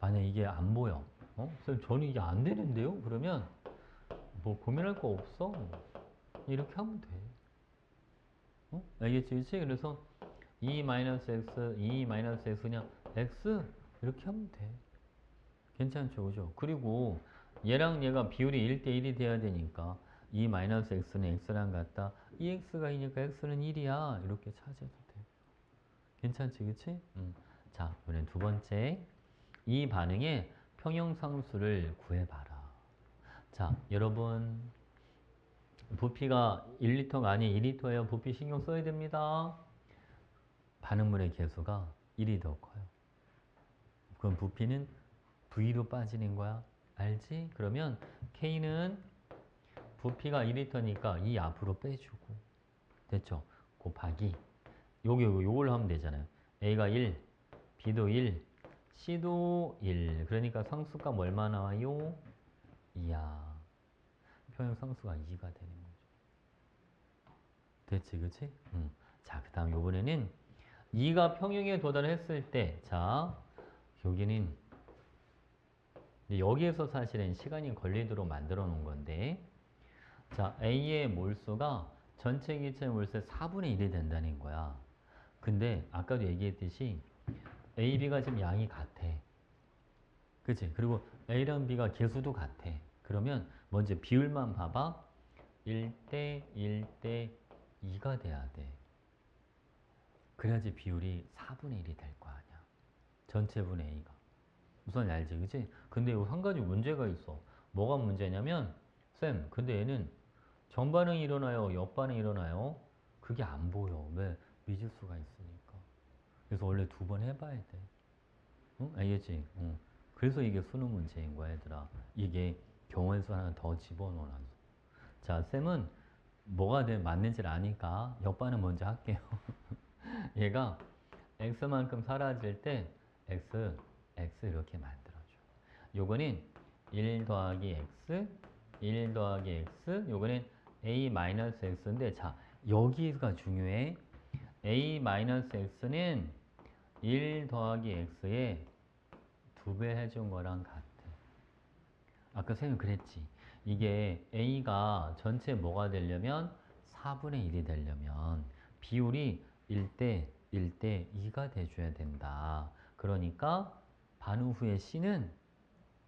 만약 이게 안 보여. 선생님, 저는 이게 안 되는데요? 그러면 뭐 고민할 거 없어. 이렇게 하면 돼. 알겠지, 그치? 그래서 2-x, 2-x 그냥 x 이렇게 하면 돼. 괜찮죠, 그죠? 그리고 얘랑 얘가 비율이 1대1이 돼야 되니까 2-x는 x랑 같다. 2x가 2니까 x는 1이야. 이렇게 찾아도 돼. 괜찮지, 그치? 자, 이번엔 두 번째. 이 반응의 평형상수를 구해봐라. 자, 여러분 부피가 1리터가 아닌 2리터예요. 부피 신경 써야 됩니다. 반응물의 개수가 1이 더 커요. 그럼 부피는 V로 빠지는 거야. 알지? 그러면 K는 부피가 2리터니까 이 앞으로 빼주고 됐죠? 곱하기 요걸 하면 되잖아요. A가 1, B도 1, C도 1. 그러니까 상수값 얼마 나와요? 2야. 평형상수가 2가 되는 거죠. 됐지, 그치? 자, 그 다음 요번에는 2가 평형에 도달했을 때, 자, 여기는 여기에서 사실은 시간이 걸리도록 만들어 놓은 건데, 자, A의 몰수가 전체 기체 몰수의 4분의 1이 된다는 거야. 근데 아까도 얘기했듯이 A, B가 지금 양이 같아. 그치? 그리고 A랑 B가 개수도 같아. 그러면 먼저 비율만 봐봐. 1대 1대 2가 돼야 돼. 그래야지 비율이 4분의 1이 될 거 아니야. 전체분의 A가. 우선 알지, 그치? 근데 이거 한 가지 문제가 있어. 뭐가 문제냐면, 쌤, 근데 얘는 정반응이 일어나요? 역반응이 일어나요? 그게 안 보여. 왜? 미지수가 있으니까. 그래서 원래 두 번 해봐야 돼. 응? 알겠지? 응. 그래서 이게 수능 문제인 거야, 얘들아. 이게 경우의 수 하나 더 집어넣어놨어. 자, 쌤은 뭐가 맞는지를 아니까 역반응 먼저 할게요. 얘가 x만큼 사라질 때 x 이렇게 만들어줘. 요거는 1 더하기 x, 1 더하기 x, 요거는 a 마이너스 x인데, 자, 여기가 중요해. a 마이너스 x는 1 더하기 x에 2배 해준 거랑 같아. 아까 선생님 그랬지. 이게 a가 전체 뭐가 되려면 4분의 1이 되려면 비율이 1대 1대 2가 돼줘야 된다. 그러니까 반응 후에 C는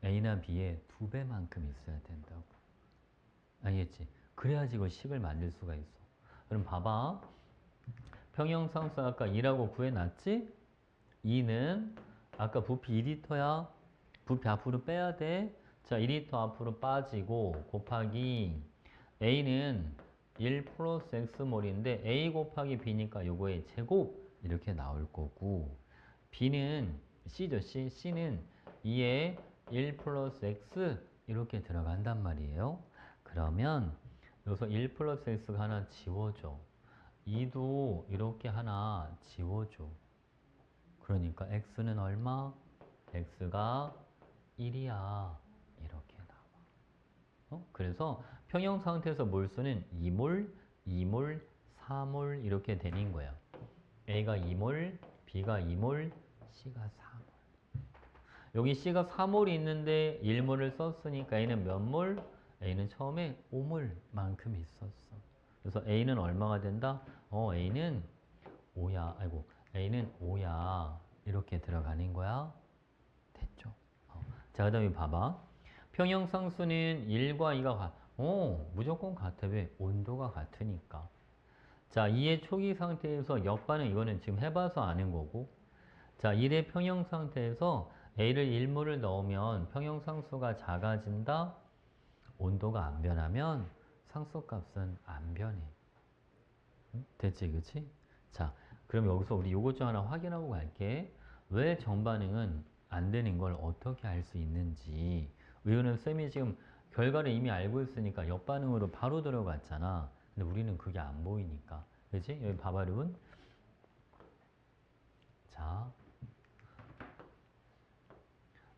A나 B의 2배만큼 있어야 된다고. 알겠지? 그래야지 이거 식을 만들 수가 있어. 그럼 봐봐. 평형상수 아까 2라고 구해놨지? 2는 아까 부피 2리터야. 부피 앞으로 빼야 돼. 자, 2리터 앞으로 빠지고 곱하기 A는 1 플러스 X몰인데 A 곱하기 B니까 요거의 제곱 이렇게 나올 거고, B는 C죠. C는 2에 1 플러스 X 이렇게 들어간단 말이에요. 그러면 여기서 1 플러스 X가 하나 지워져. 2도 이렇게 하나 지워줘. 그러니까 X는 얼마? X가 1이야. 이렇게 나와. 그래서 평형 상태에서 몰수는 2몰, 2몰, 4몰 이렇게 되는 거야. A가 2몰, B가 2몰, C가 4몰. 여기 C가 4몰이 있는데 1몰을 썼으니까 A는 몇 몰? A는 처음에 5몰만큼 있었어. 그래서 A는 얼마가 된다? A는 5야. 아이고, A는 5야. 이렇게 들어가는 거야. 됐죠? 자, 그 다음에 봐봐. 평형상수는 1과 2가 무조건 같아. 왜? 온도가 같으니까. 자, 2의 초기 상태에서 역반응 이거는 지금 해봐서 아는 거고. 자, 1의 평형 상태에서 A를 1몰을 넣으면 평형상수가 작아진다. 온도가 안 변하면 상수값은 안 변해. 됐지, 그치? 자, 그럼 여기서 우리 요것 좀 하나 확인하고 갈게. 왜 정반응은 안 되는 걸 어떻게 알 수 있는지. 의원은 쌤이 지금 결과를 이미 알고 있으니까 역반응으로 바로 들어갔잖아. 근데 우리는 그게 안 보이니까. 그치? 여기 봐봐, 여러분. 자,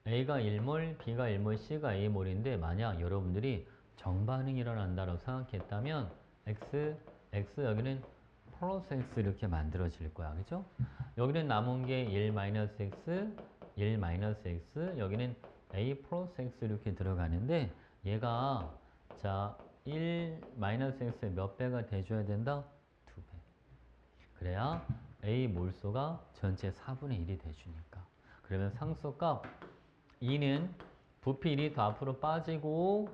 A가 1몰, B가 1몰, C가 A몰인데 만약 여러분들이 정반응이 일어난다고 생각했다면 X 여기는 플러스 X 이렇게 만들어질 거야. 그죠? 여기는 남은 게 1 마이너스 X, 1 마이너스 X, 여기는 A 플러스 X 이렇게 들어가는데 얘가 자 1 마이너스 X의 몇 배가 돼줘야 된다? 2배. 그래야 A 몰수가 전체 4분의 1이 돼주니까. 그러면 상수값 2는 부피 1이 더 앞으로 빠지고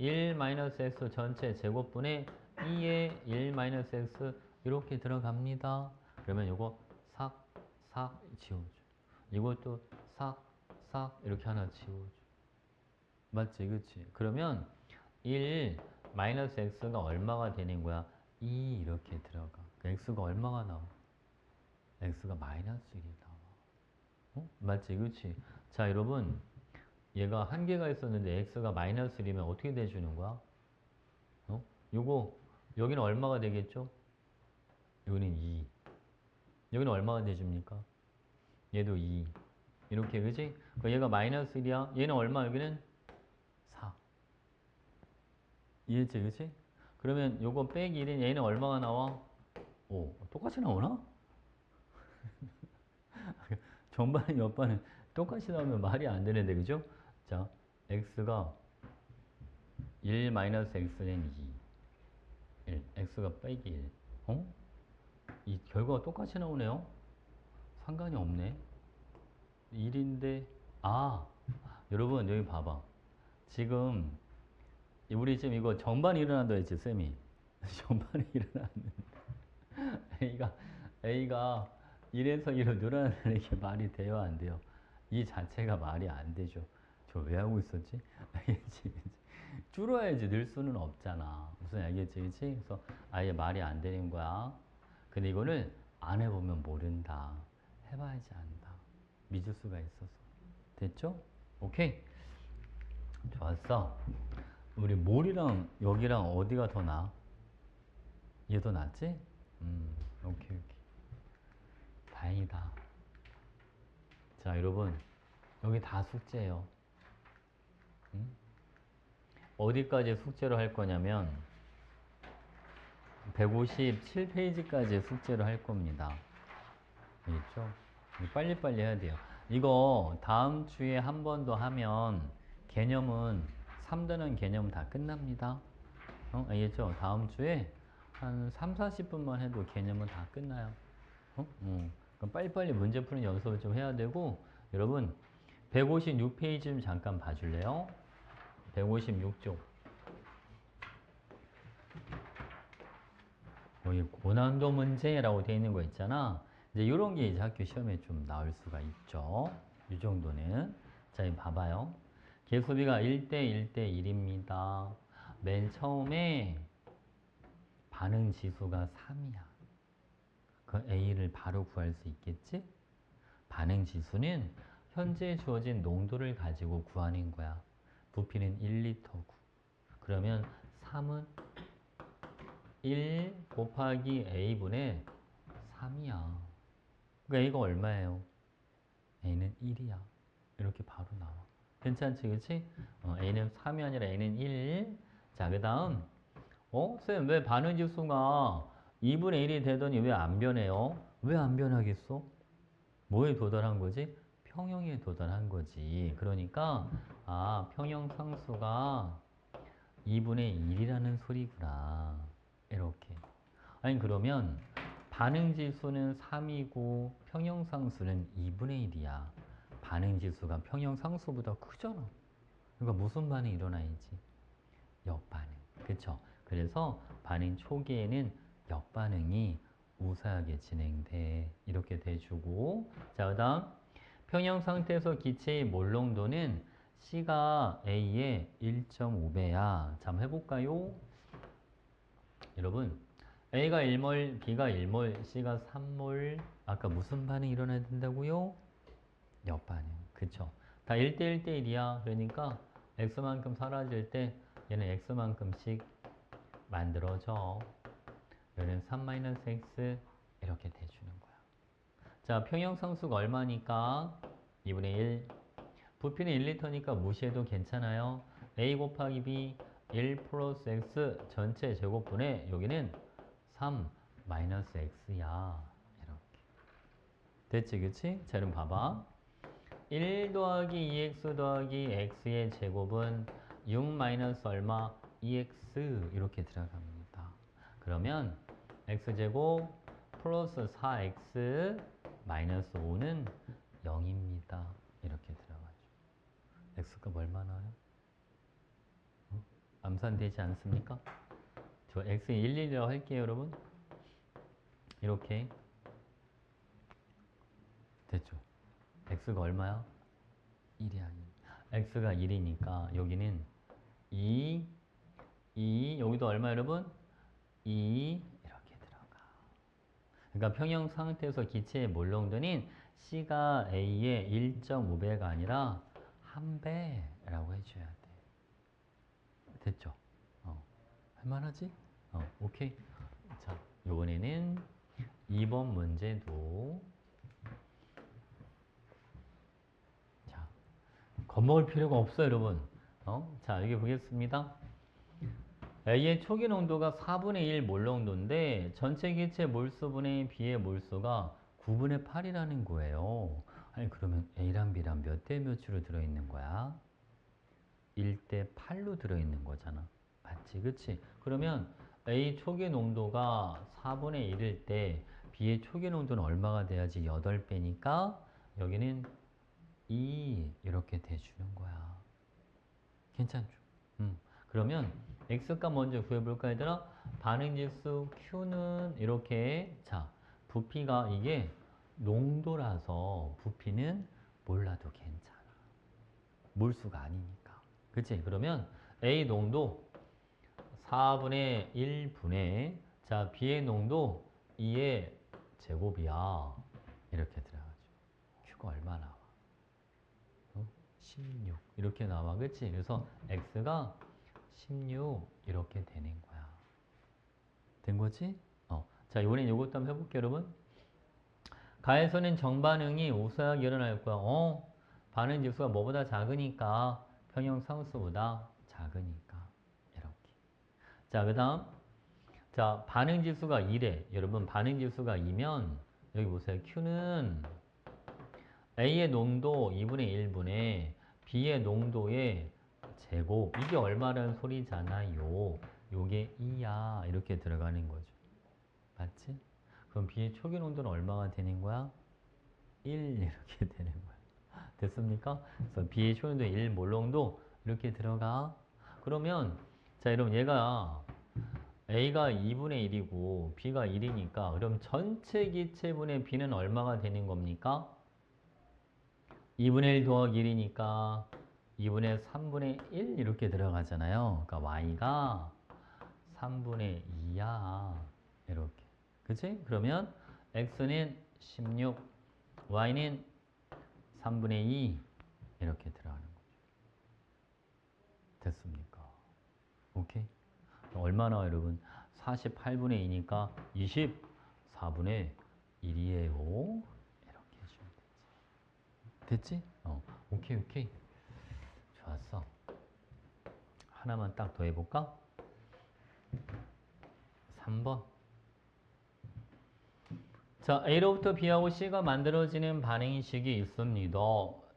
1-x 전체 제곱분의 2의 1-x 이렇게 들어갑니다. 그러면 이거 싹, 싹 지워줘. 이것도 싹, 싹 이렇게 하나 지워줘. 맞지? 그치? 그러면 1-x가 얼마가 되는 거야? 2 이렇게 들어가. 그 x가 얼마가 나와? x가 마이너스 1이 나와. 어? 맞지? 그치? 자, 여러분. 얘가 한 개가 있었는데 x가 마이너스 1이면 어떻게 돼주는 거야? 어? 요거 여기는 얼마가 되겠죠? 여기는 2. 여기는 얼마가 돼줍니까? 얘도 2. 이렇게 그지? 그 얘가 마이너스 1이야. 얘는 얼마? 여기는 4. 이해했지? 그지? 그러면 요거 빼기 1인 얘는 얼마가 나와? 5. 똑같이 나오나? 전반은 옆반은 똑같이 나오면 말이 안 되는데 그죠? 자, x가 1-x는 2. 1. x가 빼기 1. 어? 이 결과가 똑같이 나오네요. 상관이 없네. 1인데 여러분 여기 봐봐. 지금 우리 지금 이거 전반이 일어난다 했지 쌤이. 전반이 일어났는데 A가 1에서 2로 늘어나는 게 말이 돼요 안 돼요? 이 자체가 말이 안 되죠. 저 왜 하고 있었지? 알겠지? 줄어야지 늘 수는 없잖아. 무슨 알겠지? 그치? 그래서 아예 말이 안 되는 거야. 근데 이거를 안 해보면 모른다. 해봐야지 안다. 믿을 수가 있어서. 됐죠? 오케이. 좋았어. 우리 몰이랑 여기랑 어디가 더 나아? 얘 더 낫지? 오케이. 다행이다. 자, 여러분. 여기 다 숙제예요. 어디까지 숙제로 할 거냐면 157페이지까지 숙제로 할 겁니다. 알겠죠? 빨리빨리 해야 돼요. 이거 다음 주에 한 번 더 하면 개념은 3단원 개념 다 끝납니다. 알겠죠? 다음 주에 한 3, 40분만 해도 개념은 다 끝나요. 그럼 빨리빨리 문제 푸는 연습을 좀 해야 되고 여러분 156페이지 좀 잠깐 봐줄래요? 156쪽. 여기 고난도 문제라고 되어 있는 거 있잖아. 이제 이런 게 이제 학교 시험에 좀 나올 수가 있죠. 이 정도는. 자, 이거 봐봐요. 개수비가 1대 1대 1입니다. 맨 처음에 반응 지수가 3이야. 그 A를 바로 구할 수 있겠지? 반응 지수는 현재 주어진 농도를 가지고 구하는 거야. 부피는 1리터고. 그러면 3은 1 곱하기 A분의 3이야. 그러니까 A가 얼마예요? A는 1이야. 이렇게 바로 나와. 괜찮지, 그치? A는 3이 아니라 A는 1. 자, 그 다음. 쌤, 왜 반응 지수가 2분의 1이 되더니 왜 안 변해요? 왜 안 변하겠어? 뭐에 도달한 거지? 평형에 도달한 거지. 그러니까, 평형상수가 2분의 1이라는 소리구나. 이렇게. 아니, 그러면 반응지수는 3이고 평형상수는 2분의 1이야. 반응지수가 평형상수보다 크잖아. 그러니까 무슨 반응이 일어나야지? 역반응. 그쵸? 그래서 반응 초기에는 역반응이 우사하게 진행돼. 이렇게 돼주고. 자, 그 다음. 평형 상태에서 기체의 몰농도는 C가 A의 1.5배야. 자, 한번 해볼까요? 여러분, A가 1몰, B가 1몰, C가 3몰. 아까 무슨 반응이 일어나야 된다고요? 역반응. 그쵸? 다 1대 1대 1이야. 그러니까 X만큼 사라질 때 얘는 X만큼씩 만들어져. 얘는 3-X 이렇게 돼주는 거야. 자, 평형상수가 얼마니까? 2분의 1. 부피는 1리터니까 무시해도 괜찮아요. A 곱하기 B 1 플러스 X 전체 제곱분의 여기는 3 마이너스 X야. 이렇게. 됐지, 그치? 자, 그럼 봐봐. 1 더하기 2X 더하기 X의 제곱은 6 마이너스 얼마? 2X 이렇게 들어갑니다. 그러면 X제곱 플러스 4X 마이너스 5는 0입니다. 이렇게 들어가죠. X값 얼마 나와요? 암산되지 않습니까? 저 X 11이라고 할게요, 여러분. 이렇게 됐죠? X가 얼마야? 1이야. X가 1이니까 여기는 2, 여기도 얼마 여러분? 2 이렇게 들어가. 그러니까 평형 상태에서 기체의 몰롱도는 C가 A의 1.5배가 아니라 1배라고 해줘야 돼. 됐죠? 할만하지? 오케이. 자, 이번에는 2번 문제도 자, 겁먹을 필요가 없어요, 여러분. 자, 여기 보겠습니다. A의 초기 농도가 4분의 1 몰농도인데 전체 기체 몰수분의 B의 몰수가 9분의 8이라는 거예요. 아니 그러면 A랑 B랑 몇 대 몇으로 들어있는 거야? 1대 8로 들어있는 거잖아. 맞지? 그치? 그러면 A 초기 농도가 4분의 1일 때 B의 초기 농도는 얼마가 돼야지? 8배니까 여기는 2 이렇게 돼주는 거야. 괜찮죠? 그러면 X값 먼저 구해볼까 얘들아? 반응지수 Q는 이렇게 자 부피가 이게 농도라서 부피는 몰라도 괜찮아. 몰수가 아니니까. 그치? 그러면 A 농도 4분의 1분의 자 B의 농도 2의 제곱이야. 이렇게 들어가죠. Q가 얼마 나와? 16 이렇게 나와. 그치? 그래서 X가 16 이렇게 되는 거야. 된 거지? 자, 이번엔 이것도 한번 해볼게요, 여러분. 가에서는 정반응이 우수하게 일어날 거야. 반응 지수가 뭐보다 작으니까 평형 상수보다 작으니까 이렇게. 자, 그다음 자, 반응 지수가 2래. 여러분, 반응 지수가 2면 여기 보세요. Q는 A의 농도 2분의 1분의 B의 농도의 제곱. 이게 얼마라는 소리잖아요. 요게 2야. 이렇게 들어가는 거죠. 맞지? 그럼 B의 초기 농도는 얼마가 되는 거야? 1 이렇게 되는 거야. 됐습니까? 그래서 B의 초기 농도 1 몰농도 이렇게 들어가. 그러면 자, 여러분 얘가 A가 2분의 1이고 B가 1이니까 그럼 전체 기체분의 B는 얼마가 되는 겁니까? 2분의 1 더하기 1이니까 2분의 3분의 1 이렇게 들어가잖아요. 그러니까 Y가 3분의 2야. 이렇게. 그치? 그러면 X는 16, Y는 3분의 2 이렇게 들어가는 거죠. 됐습니까? 오케이? 얼마 나와요, 여러분? 48분의 2니까 24분의 1이에요. 이렇게 해주면 되지. 됐지? 오케이, 오케이. 좋았어. 하나만 딱 더 해볼까? 3번. 자, A로부터 B하고 C가 만들어지는 반응식이 있습니다.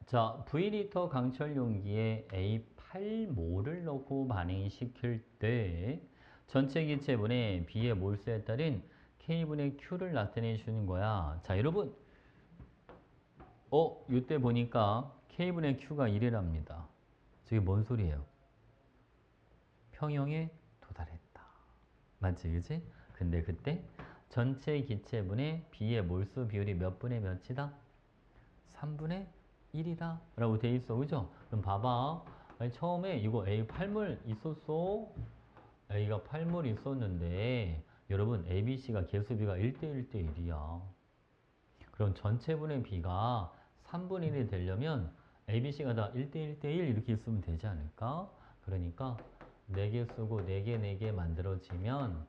자, V리터 강철 용기에 A8몰을 넣고 반응시킬 때 전체 기체분의 B의 몰수에 따른 K분의 Q를 나타내 주는 거야. 자, 여러분. 이때 보니까 K분의 Q가 1이랍니다. 저게 뭔 소리예요? 평형에 도달했다. 맞지, 그치? 근데 그때 전체 기체분의 B의 몰수 비율이 몇 분의 몇이다? 3분의 1이다 라고 돼 있어. 그죠? 그럼 봐봐. 아니, 처음에 이거 A 8몰 있었어. A가 8몰 있었는데 여러분 ABC가 개수비가 1대 1대 1이야. 그럼 전체분의 B가 3분의 1이 되려면 ABC가 다 1대 1대 1 이렇게 있으면 되지 않을까? 그러니까 4개 쓰고 4개 4개 만들어지면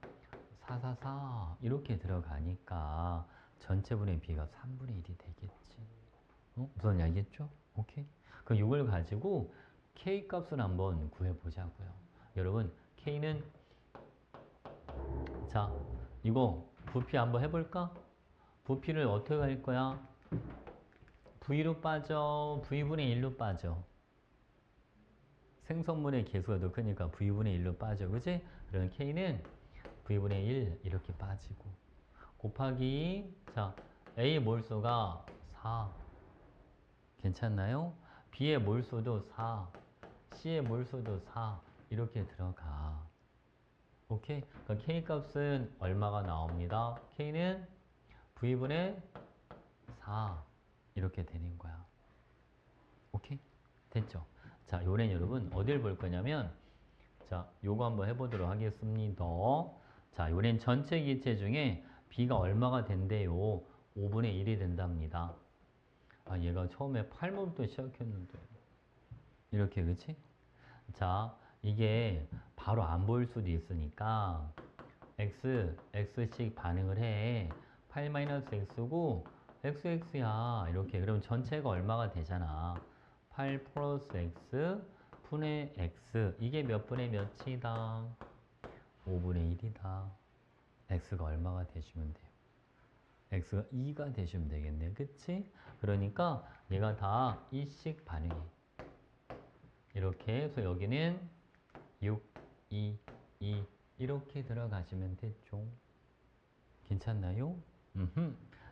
4, 4, 4 이렇게 들어가니까 전체분의 B가 3분의 1이 되겠지. 무슨 알겠죠? 오케이. 그럼 이걸 가지고 K 값을 한번 구해보자고요. 여러분 K는 자 이거 부피 한번 해볼까? 부피를 어떻게 할 거야? V로 빠져, V분의 1로 빠져. 생성물의 개수가 더 크니까 V분의 1로 빠져. 그치? 그러면 K는 V분의 1 이렇게 빠지고 곱하기 자 A의 몰수가 4 괜찮나요? B의 몰수도 4 C의 몰수도 4 이렇게 들어가. 오케이? 그러니까 K 값은 얼마가 나옵니다. K는 V분의 4 이렇게 되는 거야. 오케이? 됐죠? 자, 요런 여러분 어딜 볼 거냐면 자, 요거 한번 해보도록 하겠습니다. 자, 요런 전체 기체 중에 B가 얼마가 된대요? 5분의 1이 된답니다. 아, 얘가 처음에 8몰부터 시작했는데 이렇게 그치? 자, 이게 바로 안 보일 수도 있으니까 X씩 반응을 해. 8-X고 XX야. 이렇게. 그럼 전체가 얼마가 되잖아. 8 플러스 X 분의 X. 이게 몇 분의 몇이다? 5분의 1이다. X가 얼마가 되시면 돼요? X가 2가 되시면 되겠네. 그치? 그러니까 얘가 다 2씩 반응해. 이렇게 해서 여기는 6, 2, 2 이렇게 들어가시면 됐죠. 괜찮나요?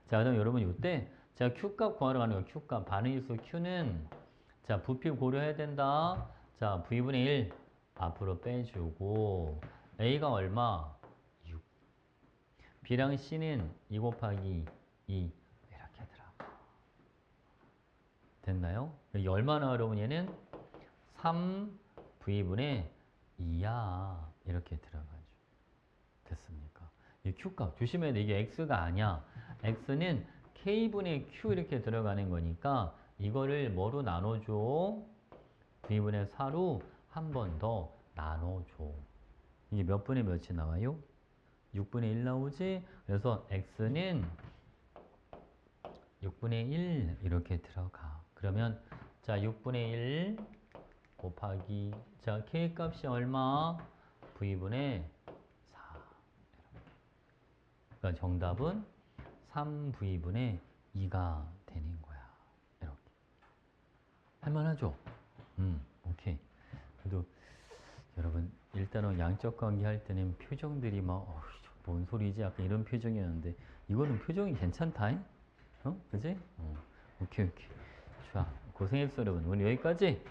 자, 그럼 여러분 이때 자 Q값 구하러 가는 거예요. Q값 반응일수 Q는 자 부피 고려해야 된다. 자 V분의 1 앞으로 빼주고 A가 얼마? 6 B랑 C는 2 곱하기 2 이렇게 들어가. 됐나요? 여기 얼마나 여러분 얘는 3V분의 2야 이렇게 들어가죠. 됐습니까? 이 Q값 조심해야 돼. 이게 X가 아니야. X는 K분의 Q 이렇게 들어가는 거니까 이거를 뭐로 나눠줘? V분의 4로 한 번 더 나눠줘. 이게 몇 분의 몇이 나와요? 6분의 1 나오지? 그래서 X는 6분의 1 이렇게 들어가. 그러면 자 6분의 1 곱하기 자 K값이 얼마? V분의 4 그러니까 정답은 3V분의 2가 되는 거야. 이렇게. 할만하죠? 오케이. 그래도 여러분 일단은 양적 관계 할 때는 표정들이 막 뭔 소리지? 약간 이런 표정이었는데 이거는 표정이 괜찮다. 그지? 오케이. 자, 고생했어 여러분. 오늘 여기까지.